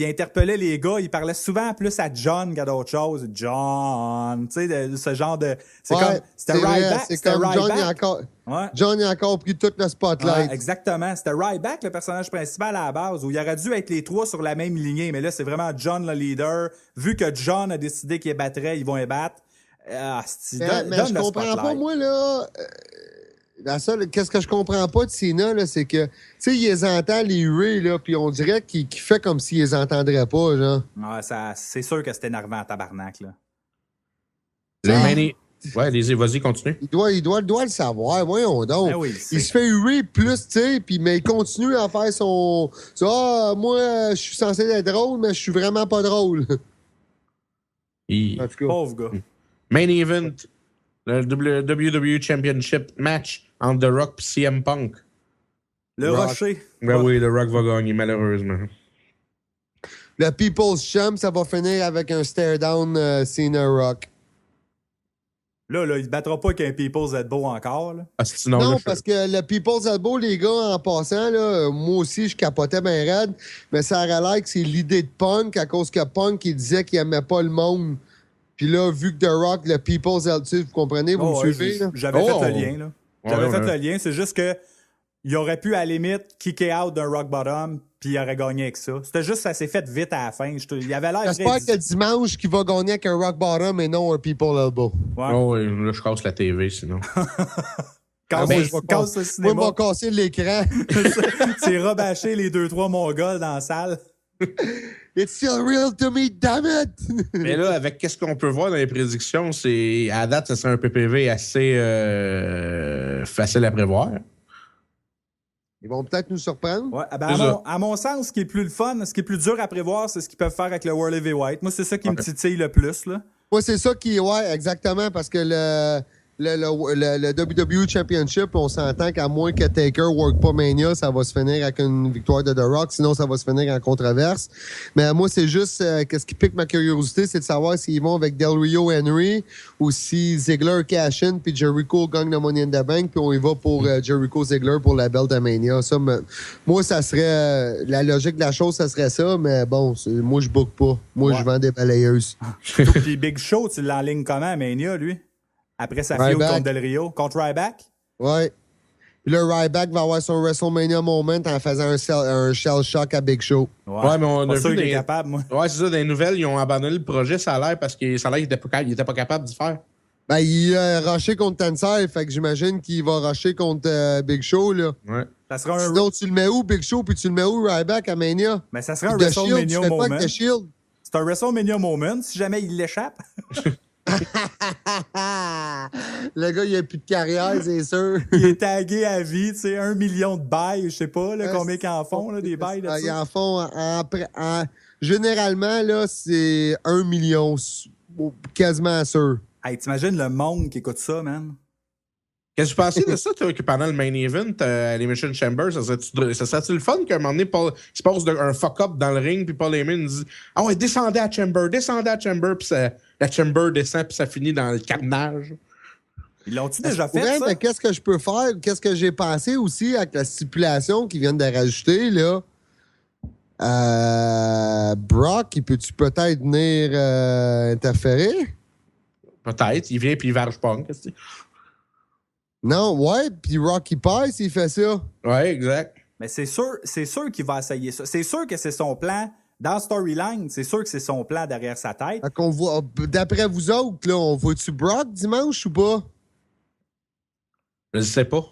interpellait les gars, il parlait souvent plus à John qu'à d'autres choses. John, tu sais, de ce genre de... C'est Ouais, comme... C'était vrai, Ryback. c'est C'était comme Ryback. John, Ouais. il a encore pris tout le spotlight. Ouais, exactement. C'était Ryback, le personnage principal à la base, où il aurait dû être les trois sur la même lignée. Mais là, c'est vraiment John le leader. Vu que John a décidé qu'il battrait, ils vont les battre. Mais je comprends pas, moi, là. Qu'est-ce que je comprends pas de Cena, là, c'est que, tu sais, il les entend, les huées, là, puis on dirait qu'il fait comme s'il les entendrait pas, genre. Ouais, c'est sûr que c'était énervant, tabarnak, là. Le Ouais, vas-y, continue. Il doit le savoir, voyons donc. Ben oui, Il se fait huer plus, tu sais, mais il continue à faire son... moi, je suis censé être drôle, mais je suis vraiment pas drôle. En tout cas. Pauvre gars. Main event, le WWE Championship match entre The Rock et CM Punk. Le Rock. Rocher. Ben oui, The Rock va gagner, malheureusement. Le People's Champ, ça va finir avec un stare-down Cena Rock. Là, il se battra pas avec un People's Elbow encore, là. Ah, sinon, Non, là, parce que le People's Elbow, les gars, en passant, là, moi aussi, je capotais bien raide, mais ça aurait l'air que c'est l'idée de Punk, à cause que Punk, il disait qu'il aimait pas le monde. Puis là, vu que The Rock, le People's Elbow, vous comprenez, vous Oh, me ouais, suivez? Là? J'avais Oh, fait le lien, là. ouais, J'avais fait ouais. le lien. C'est juste que il aurait pu, à la limite, kicker out d'un rock bottom, puis il aurait gagné avec ça. C'était juste ça s'est fait vite à la fin. Il avait l'air J'espère que dimanche, qu'il va gagner avec un Rock Bottom et non un People's Elbow. Ouais. Oh, oui, là, je casse la TV, sinon. Casse, moi, je vais casse le Moi, cinéma. il va casser l'écran. C'est rebâcher les 2-3 mongols dans la salle. It's still real to me, damn it! Mais là, avec qu'est-ce qu'on peut voir dans les prédictions, c'est à date, ça serait un PPV assez facile à prévoir. Ils vont peut-être nous surprendre. Ouais, ben, C'est ça. à mon sens, ce qui est plus le fun, ce qui est plus dur à prévoir, c'est ce qu'ils peuvent faire avec le World Heavyweight. Moi, c'est ça qui me titille le plus, là. Moi, c'est ça qui est, ouais, exactement, parce que le WWE Championship, on s'entend qu'à moins que Taker work pas Mania, ça va se finir avec une victoire de The Rock, sinon ça va se finir en controverse. Mais moi, c'est juste, qu'est-ce qui pique ma curiosité, c'est de savoir s'ils vont avec Del Rio Henry ou si Ziggler cash in puis Jericho gagne le Money in the Bank puis on y va pour Jericho Ziggler pour la belt de Mania. Ça, moi, ça serait, la logique de la chose, ça serait ça, mais bon, moi, je book pas. Moi, je vends des balayeuses. Puis Big Show, tu l'enlignes comment, Mania, lui? Après sa feud Ryback. contre Del Rio. Contre Ryback? Ouais. Puis là, Ryback va avoir son WrestleMania moment en faisant un shell shock à Big Show. Ouais, mais on a pas sûr vu qu'il est des... capable, moi. Ouais, c'est ça, dans les nouvelles, ils ont abandonné le projet, ça a l'air, parce que ça a l'air qu'il était pas capable d'y faire. Ben, il a rushé contre Tensai, fait que j'imagine qu'il va rusher contre Big Show, là. Ouais. Ça sera un... Sinon, tu le mets où, Big Show, puis tu le mets où, Ryback, à Mania? Mais ça serait un The Shield, tu WrestleMania fais pas moment. avec The Shield? C'est un WrestleMania moment, si jamais il l'échappe. Le gars, il a plus de carrière, c'est sûr. Il est tagué à vie, tu sais, 1 million de bails, je sais pas, là, combien qu'ils en font, là, des bails de Ils ça. en font généralement, là, c'est 1 million, quasiment sûr. Hey, t'imagines le monde qui écoute ça, man? Qu'est-ce que tu pensais de ça, toi, que pendant le main event à l'Elimination Chamber, ça serait-tu le fun qu'à un moment donné, Paul, il se passe un fuck-up dans le ring, puis Paul Heyman dit « Ah ouais, descendez à Chamber, puis la Chamber descend, puis ça finit dans le carnage. » Ils l'ont-tu déjà fait, Ouais, ça? mais qu'est-ce que je peux faire? Qu'est-ce que j'ai pensé aussi avec la stipulation qu'ils viennent de rajouter, là? Brock, il peut-tu peut-être venir interférer? Peut-être, il vient puis il varge Punk. Qu'est-ce que c'est? Non, ouais, puis Rocky Pie, s'il fait ça. Ouais, exact. Mais c'est sûr qu'il va essayer ça. C'est sûr que c'est son plan. Dans Storyline, c'est sûr que c'est son plan derrière sa tête. Fait qu'on voit, d'après vous autres, là, on voit-tu Brock dimanche ou pas? Je sais pas.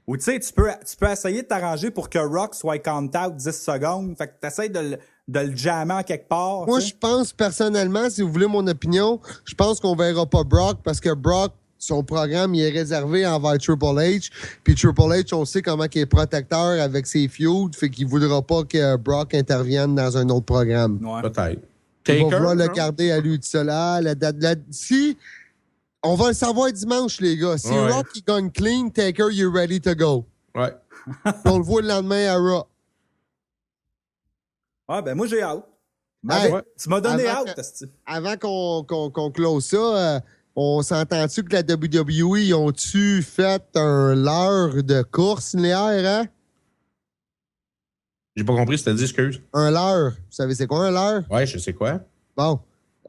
Ou tu sais, tu peux essayer de t'arranger pour que Rock soit count-out 10 secondes. Fait que t'essayes de le jammer en quelque part. Moi, t'sais. je pense personnellement, si vous voulez mon opinion, je pense qu'on verra pas Brock parce que Brock, son programme, il est réservé envers Triple H. Puis Triple H, on sait comment il est protecteur avec ses feuds, fait qu'il voudra pas que Brock intervienne dans un autre programme. Ouais. Peut-être. Il va Taker, vouloir le non? garder à lui de cela. Si, on va le savoir dimanche, les gars. Si Ouais. Rock, il gagne clean, Taker, you're ready to go. Ouais. Puis on le voit le lendemain à Raw. Ah, ben moi, j'ai hâte. Hey, Tu m'as donné avant hâte, esti. Avant qu'on close ça, on s'entend-tu que la WWE, ils ont-tu fait un leurre de course linéaire, hein? J'ai pas compris, c'était dit, excuse. Un leurre. Vous savez c'est quoi un leurre? Ouais, je sais quoi. Bon.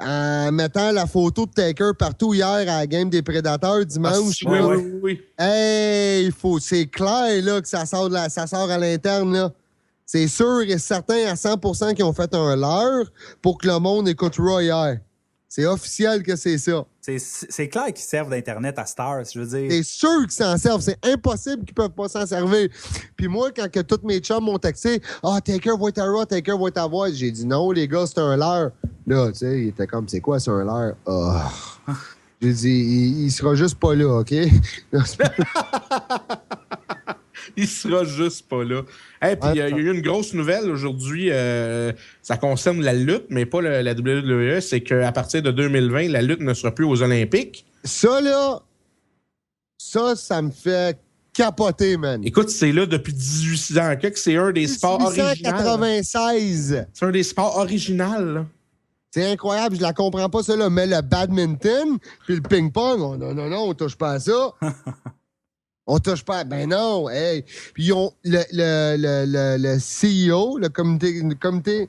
En mettant la photo de Taker partout hier à la game des Prédateurs dimanche. oui, là. oui. Hey, c'est clair là, que ça sort à l'interne. Là. C'est sûr et certain à 100% qu'ils ont fait un leurre pour que le monde écoute Raw hier. C'est officiel que c'est ça. C'est clair qu'ils servent d'Internet à Stars, je veux dire. C'est sûr qu'ils s'en servent. C'est impossible qu'ils peuvent pas s'en servir. Puis moi, quand que tous mes chums m'ont texté « Ah, Taker va être à Raw, Taker va être à Voix », j'ai dit « Non, les gars, c'est un leurre. » Là, tu sais, il était comme « C'est quoi, c'est un leurre? Ah. » J'ai dit « Il sera juste pas là, OK? » Il sera juste pas là. Hey, puis il y a eu une grosse nouvelle aujourd'hui. Ça concerne la lutte, mais pas la WWE. C'est qu'à partir de 2020, la lutte ne sera plus aux Olympiques. Ça, là, ça me fait capoter, man. Écoute, c'est là depuis 18 ans que c'est un des sports originaux. 1896. C'est un des sports originaux. Là. C'est incroyable, je la comprends pas, ça, là. Mais le badminton puis le ping-pong, non, on touche pas à ça. On touche pas. Ben non, hey. Puis ils ont le CEO, le comité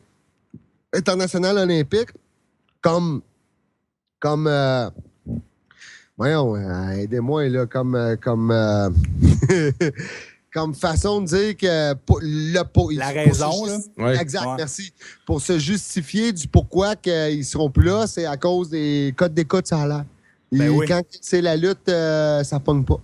international olympique, comme voyons, aidez-moi là, comme comme façon de dire que La raison, là. Ouais. Exact, Ouais. merci. Pour se justifier du pourquoi qu'ils seront plus là, c'est à cause des codes d'écoute, ça a l'air. Ben oui. Quand c'est la lutte, ça pogne pas.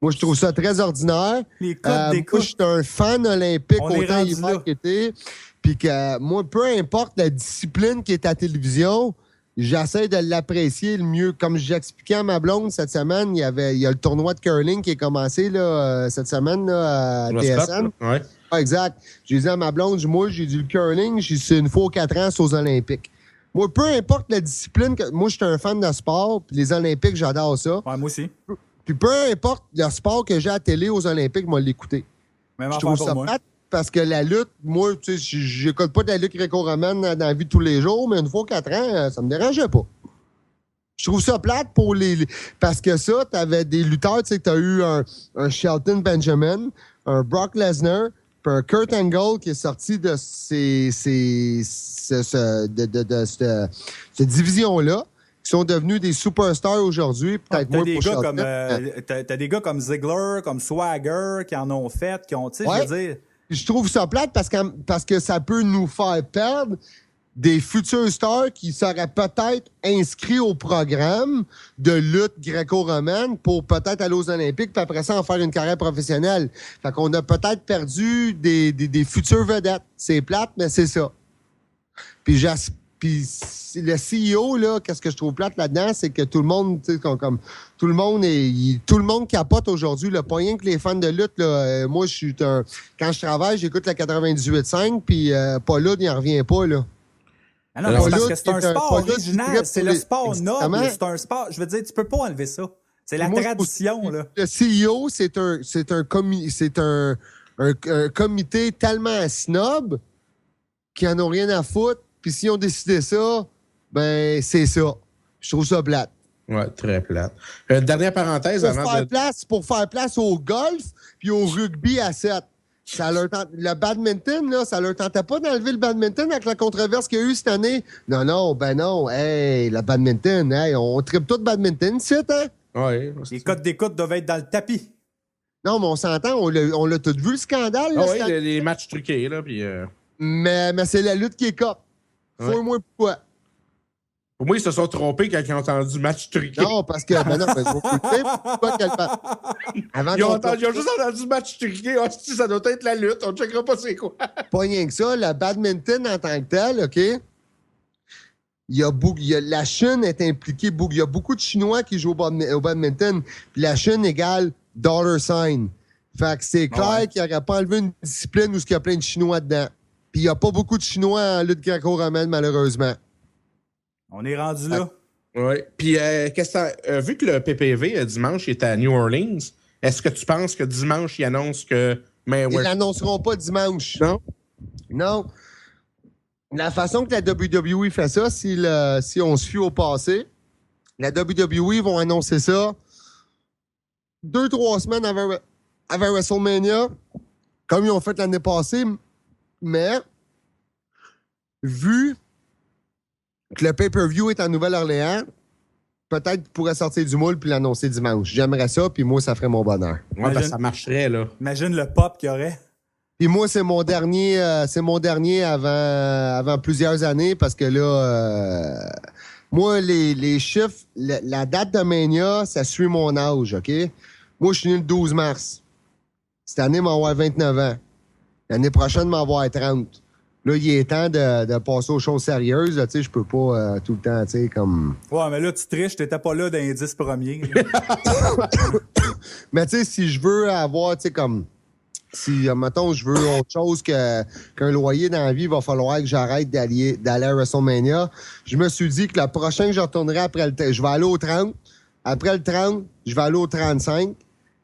Moi, je trouve ça très ordinaire. Les codes Moi, d'écoute. je suis un fan olympique On est autant rendu hiver là. qu'été. Puis que moi, peu importe la discipline qui est à la télévision, j'essaie de l'apprécier le mieux. Comme j'expliquais à ma blonde cette semaine, il y a le tournoi de curling qui est commencé là, cette semaine là, à Le TSN. spot, là. Ouais. Ah, exact. J'ai dit à ma blonde, moi, j'ai dit le curling, c'est une fois aux 4 ans, c'est aux Olympiques. Moi, peu importe la discipline, moi, je suis un fan de sport, puis les Olympiques, j'adore ça. Ouais, moi aussi. Puis peu importe le sport que j'ai à la télé aux Olympiques, moi, l'écouter. Même Je affaire trouve pour ça moi. plate parce que la lutte, moi, tu sais, j'écoute pas de la lutte gréco-romaine dans la vie de tous les jours, mais une fois aux 4 ans, ça me dérangeait pas. Je trouve ça plate pour parce que ça, t'avais des lutteurs, tu sais, t'as eu un Shelton Benjamin, un Brock Lesnar, puis un Kurt Angle qui est sorti de cette division-là. qui sont devenus des superstars aujourd'hui. Peut-être T'as moins des pour gars Shelton. comme t'as des gars comme Ziggler, comme Swagger qui en ont fait, qui ont, tu sais, Ouais. je veux dire. Je trouve ça plate parce que ça peut nous faire perdre des futurs stars qui seraient peut-être inscrits au programme de lutte gréco-romaine pour peut-être aller aux Olympiques, puis après ça, en faire une carrière professionnelle. Fait qu'on a peut-être perdu des futures vedettes. C'est plate, mais c'est ça. Puis le CEO, là, qu'est-ce que je trouve plate là-dedans, c'est que tout le monde, tu sais, comme tout le monde capote aujourd'hui. Pas rien que les fans de lutte, là. Moi, quand je travaille, j'écoute la 98.5, puis Paul il n'en revient pas, là. Ah non, mais c'est parce que c'est un Paul sport Ludd, original, c'est le sport Exactement. noble, c'est un sport, je veux dire, tu peux pas enlever ça. C'est la Moi, tradition, là. Le CEO, c'est un comité tellement snob qu'ils en ont rien à foutre. Puis s'ils ont décidé ça, ben c'est ça. Je trouve ça plate. Ouais, très plate. Une dernière parenthèse avant de... Pour faire place au golf puis au rugby à 7. Le badminton, là, ça leur tentait pas d'enlever le badminton avec la controverse qu'il y a eu cette année. Non. Hey, le badminton, hey, on tripe tout badminton, c'est, hein? Ouais. Les codes d'écoute doivent être dans le tapis. Non, mais on s'entend, on l'a tout vu, le scandale. Là, Oui, les matchs truqués, là, puis... Mais c'est la lutte qui est cop. Faut Ouais. au moins pourquoi. Pour moi, ils se sont trompés quand ils ont entendu match truqué. Non, parce que... Ben non, mais pourquoi qu'elle parle? Avant Ils ont qu'on juste entendu match truqué. Ah, si, ça doit être la lutte. On ne checkera pas c'est quoi. pas rien que ça, le badminton en tant que tel, OK? La Chine est impliquée. Il y a beaucoup de Chinois qui jouent au badminton. Puis la Chine égale dollar sign. Fait que c'est clair qu'il n'aurait pas enlevé une discipline où il y a plein de Chinois dedans. Puis il n'y a pas beaucoup de Chinois en lutte gréco-romaine, malheureusement. On est rendu là. Oui. Puis, vu que le PPV, dimanche, est à New Orleans, est-ce que tu penses que dimanche, ils annoncent que... Ils l'annonceront pas dimanche. Non? Non. La façon que la WWE fait ça, si on se fie au passé, la WWE vont annoncer ça 2-3 semaines avant WrestleMania, comme ils ont fait l'année passée, mais vu que le pay-per-view est en Nouvelle-Orléans, peut-être qu'ils pourraient sortir du moule puis l'annoncer dimanche. J'aimerais ça, puis moi, ça ferait mon bonheur. Ouais, ben, ça marcherait, là. Imagine le pop qu'il y aurait. Puis moi, c'est mon dernier avant plusieurs années parce que là, moi, les chiffres, la date de Mania, ça suit mon âge, OK? Moi, je suis né le 12 mars. Cette année, je vais avoir 29 ans. L'année prochaine, je vais avoir 30. Là, il est temps de passer aux choses sérieuses. Tu sais, je peux pas tout le temps, tu sais, comme... Ouais, mais là, tu triches, t'étais pas là dans les 10 premiers. Mais tu sais, si je veux avoir, tu sais, comme... Si, mettons, je veux autre chose qu'un loyer dans la vie, il va falloir que j'arrête d'aller à WrestleMania. Je me suis dit que le prochain que je retournerai après je vais aller au 30. Après le 30, je vais aller au 35.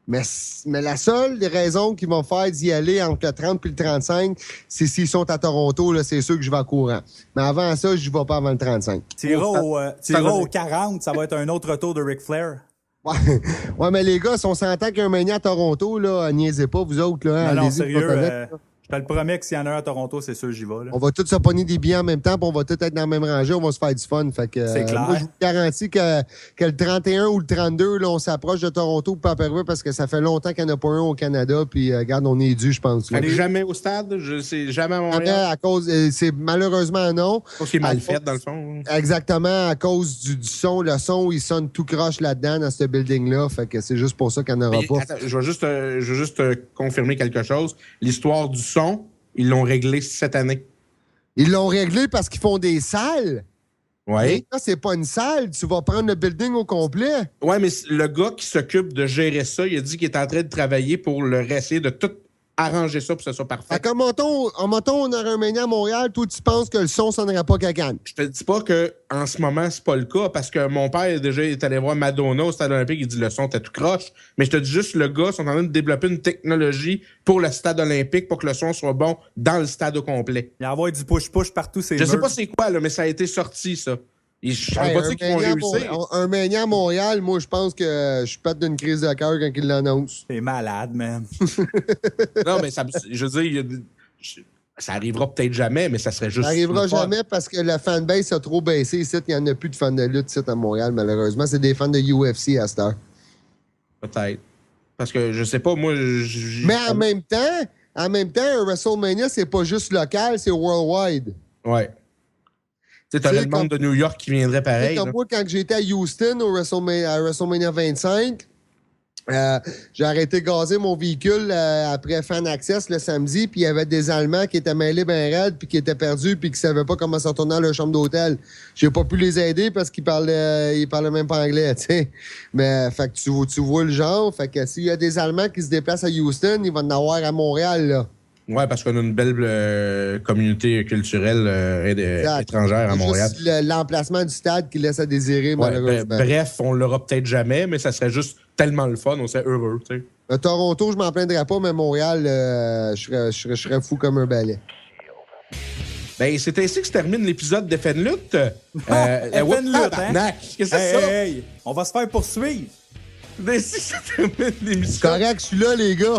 Mais la seule raison qui vont faire d'y aller entre le 30 et le 35, c'est s'ils sont à Toronto, là, c'est sûr que je vais en courant. Mais avant ça, je ne vais pas avant le 35. T'iras au 40, ça va être un autre retour de Ric Flair. Ouais, mais les gars, si on s'entend qu'il y a un Mania à Toronto, là, niaisez pas, vous autres. Là, Non, allez-y, sérieux, pas correct, je te le promets que s'il y en a un à Toronto, c'est sûr j'y vais. Là. on va tous se pogner des billets en même temps, puis on va tous être dans la même rangée, on va se faire du fun. Fait que, C'est clair. moi, je vous garantis que le 31 ou le 32, là, on s'approche de Toronto pour Paperway parce que ça fait longtemps qu'il n'y en a pas un au Canada, puis regarde, on est dû, je pense. Là. Jamais au stade? Je sais jamais à Jamais Montréal. à cause, c'est malheureusement non. Je pense qu'il est mal fait, dans le fond. Exactement, à cause du son. Le son, il sonne tout croche là-dedans, dans ce building-là. Fait que c'est juste pour ça qu'il n'y en aura Mais, pas. attends, je vais juste confirmer quelque chose. L'histoire du son, ils l'ont réglé cette année. Ils l'ont réglé parce qu'ils font des salles. Oui. Ça, c'est pas une salle. Tu vas prendre le building au complet. Oui, mais le gars qui s'occupe de gérer ça, il a dit qu'il est en train de travailler pour essayer de tout arranger ça pour que ce soit parfait. Fait que, mettons, on aurait un Mania à Montréal, toi, tu penses que le son sonnerait pas cacane. Je te dis pas qu'en ce moment, c'est pas le cas, parce que mon père déjà est allé voir Madonna au Stade olympique, il dit le son t'es tout croche. Mais je te dis juste, le gars sont en train de développer une technologie pour le Stade olympique pour que le son soit bon dans le stade au complet. Il y envoie du push-push partout, c'est Je sais pas c'est quoi, là, mais ça a été sorti, ça. Et je savais pas dire qu'ils vont réussir. Un Mania à Montréal, moi, je pense que je pète d'une crise de cœur quand ils l'annoncent. T'es malade, man. Non, mais ça, je veux dire, Ça arrivera peut-être jamais, mais ça serait juste... Ça n'arrivera le fun. jamais parce que la fanbase a trop baissé ici. Il n'y en a plus de fans de lutte ici à Montréal, malheureusement. C'est des fans de UFC à cette heure. Peut-être. Parce que je sais pas, moi... Mais en même temps, un WrestleMania, c'est pas juste local, c'est worldwide. Ouais. Tu sais, t'aurais le monde de New York qui viendrait pareil. Comme moi, quand j'étais à Houston, à WrestleMania 25, j'ai arrêté de gazer mon véhicule après Fan Access le samedi, puis il y avait des Allemands qui étaient mêlés ben raides, puis qui étaient perdus, puis qui savaient pas comment se retourner à leur chambre d'hôtel. J'ai pas pu les aider parce qu'ils parlaient même pas anglais, tu sais. Mais, fait que tu vois le genre. Fait que s'il y a des Allemands qui se déplacent à Houston, il va en avoir à Montréal, là. Ouais, parce qu'on a une belle communauté culturelle étrangère à Montréal. C'est juste l'emplacement du stade qui laisse à désirer, malheureusement. Bref, on l'aura peut-être jamais, mais ça serait juste tellement le fun, on serait heureux, tu sais. Toronto, je m'en plaindrais pas, mais Montréal, je serais fou comme un balai. Ben, c'est ainsi que se termine l'épisode de FN Lutte. FN Lutte, hein? Qu'est-ce que c'est ça? Hey, on va se faire poursuivre. C'est ainsi que se termine l'émission. C'est correct, je suis là, les gars.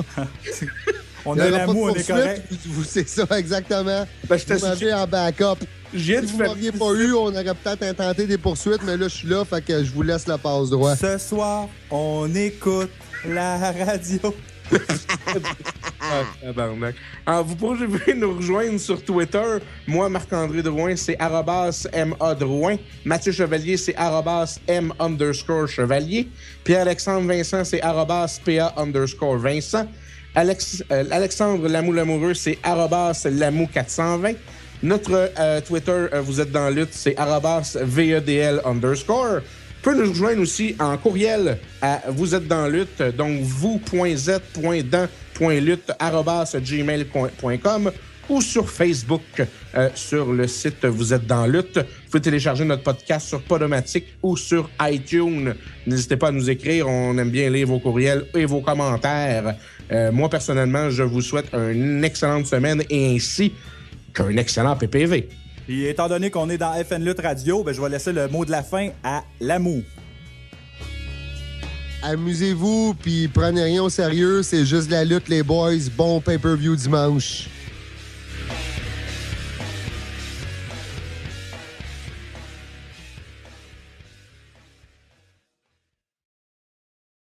On a l'amour, on est correct. C'est ça, exactement. Ben, je vous m'avez en backup. Si vous m'auriez pas eu, on aurait peut-être intenté des poursuites, mais là, je suis là, fait que je vous laisse la passe droit. Ce soir, on écoute la radio. Vous pouvez nous rejoindre sur Twitter. Moi, Marc-André Drouin, c'est @MA Drouin. Mathieu Chevalier, c'est @M_Chevalier. Pierre-Alexandre Vincent, c'est @PA_Vincent. Alexandre Lamou-Lamoureux, c'est @Lamou420. Notre Twitter, vous êtes dans lutte, c'est @VEDL_. Vous pouvez nous rejoindre aussi en courriel à vous êtes dans lutte, donc vous.z.dans.lutte@gmail.com ou sur Facebook sur le site Vous êtes dans lutte. Vous pouvez télécharger notre podcast sur Podomatic ou sur iTunes. N'hésitez pas à nous écrire, on aime bien lire vos courriels et vos commentaires. Moi, personnellement, je vous souhaite une excellente semaine et ainsi qu'un excellent PPV. Puis étant donné qu'on est dans FN Lutte Radio, ben, je vais laisser le mot de la fin à l'amour. Amusez-vous, puis prenez rien au sérieux. C'est juste de la lutte, les boys. Bon pay-per-view dimanche.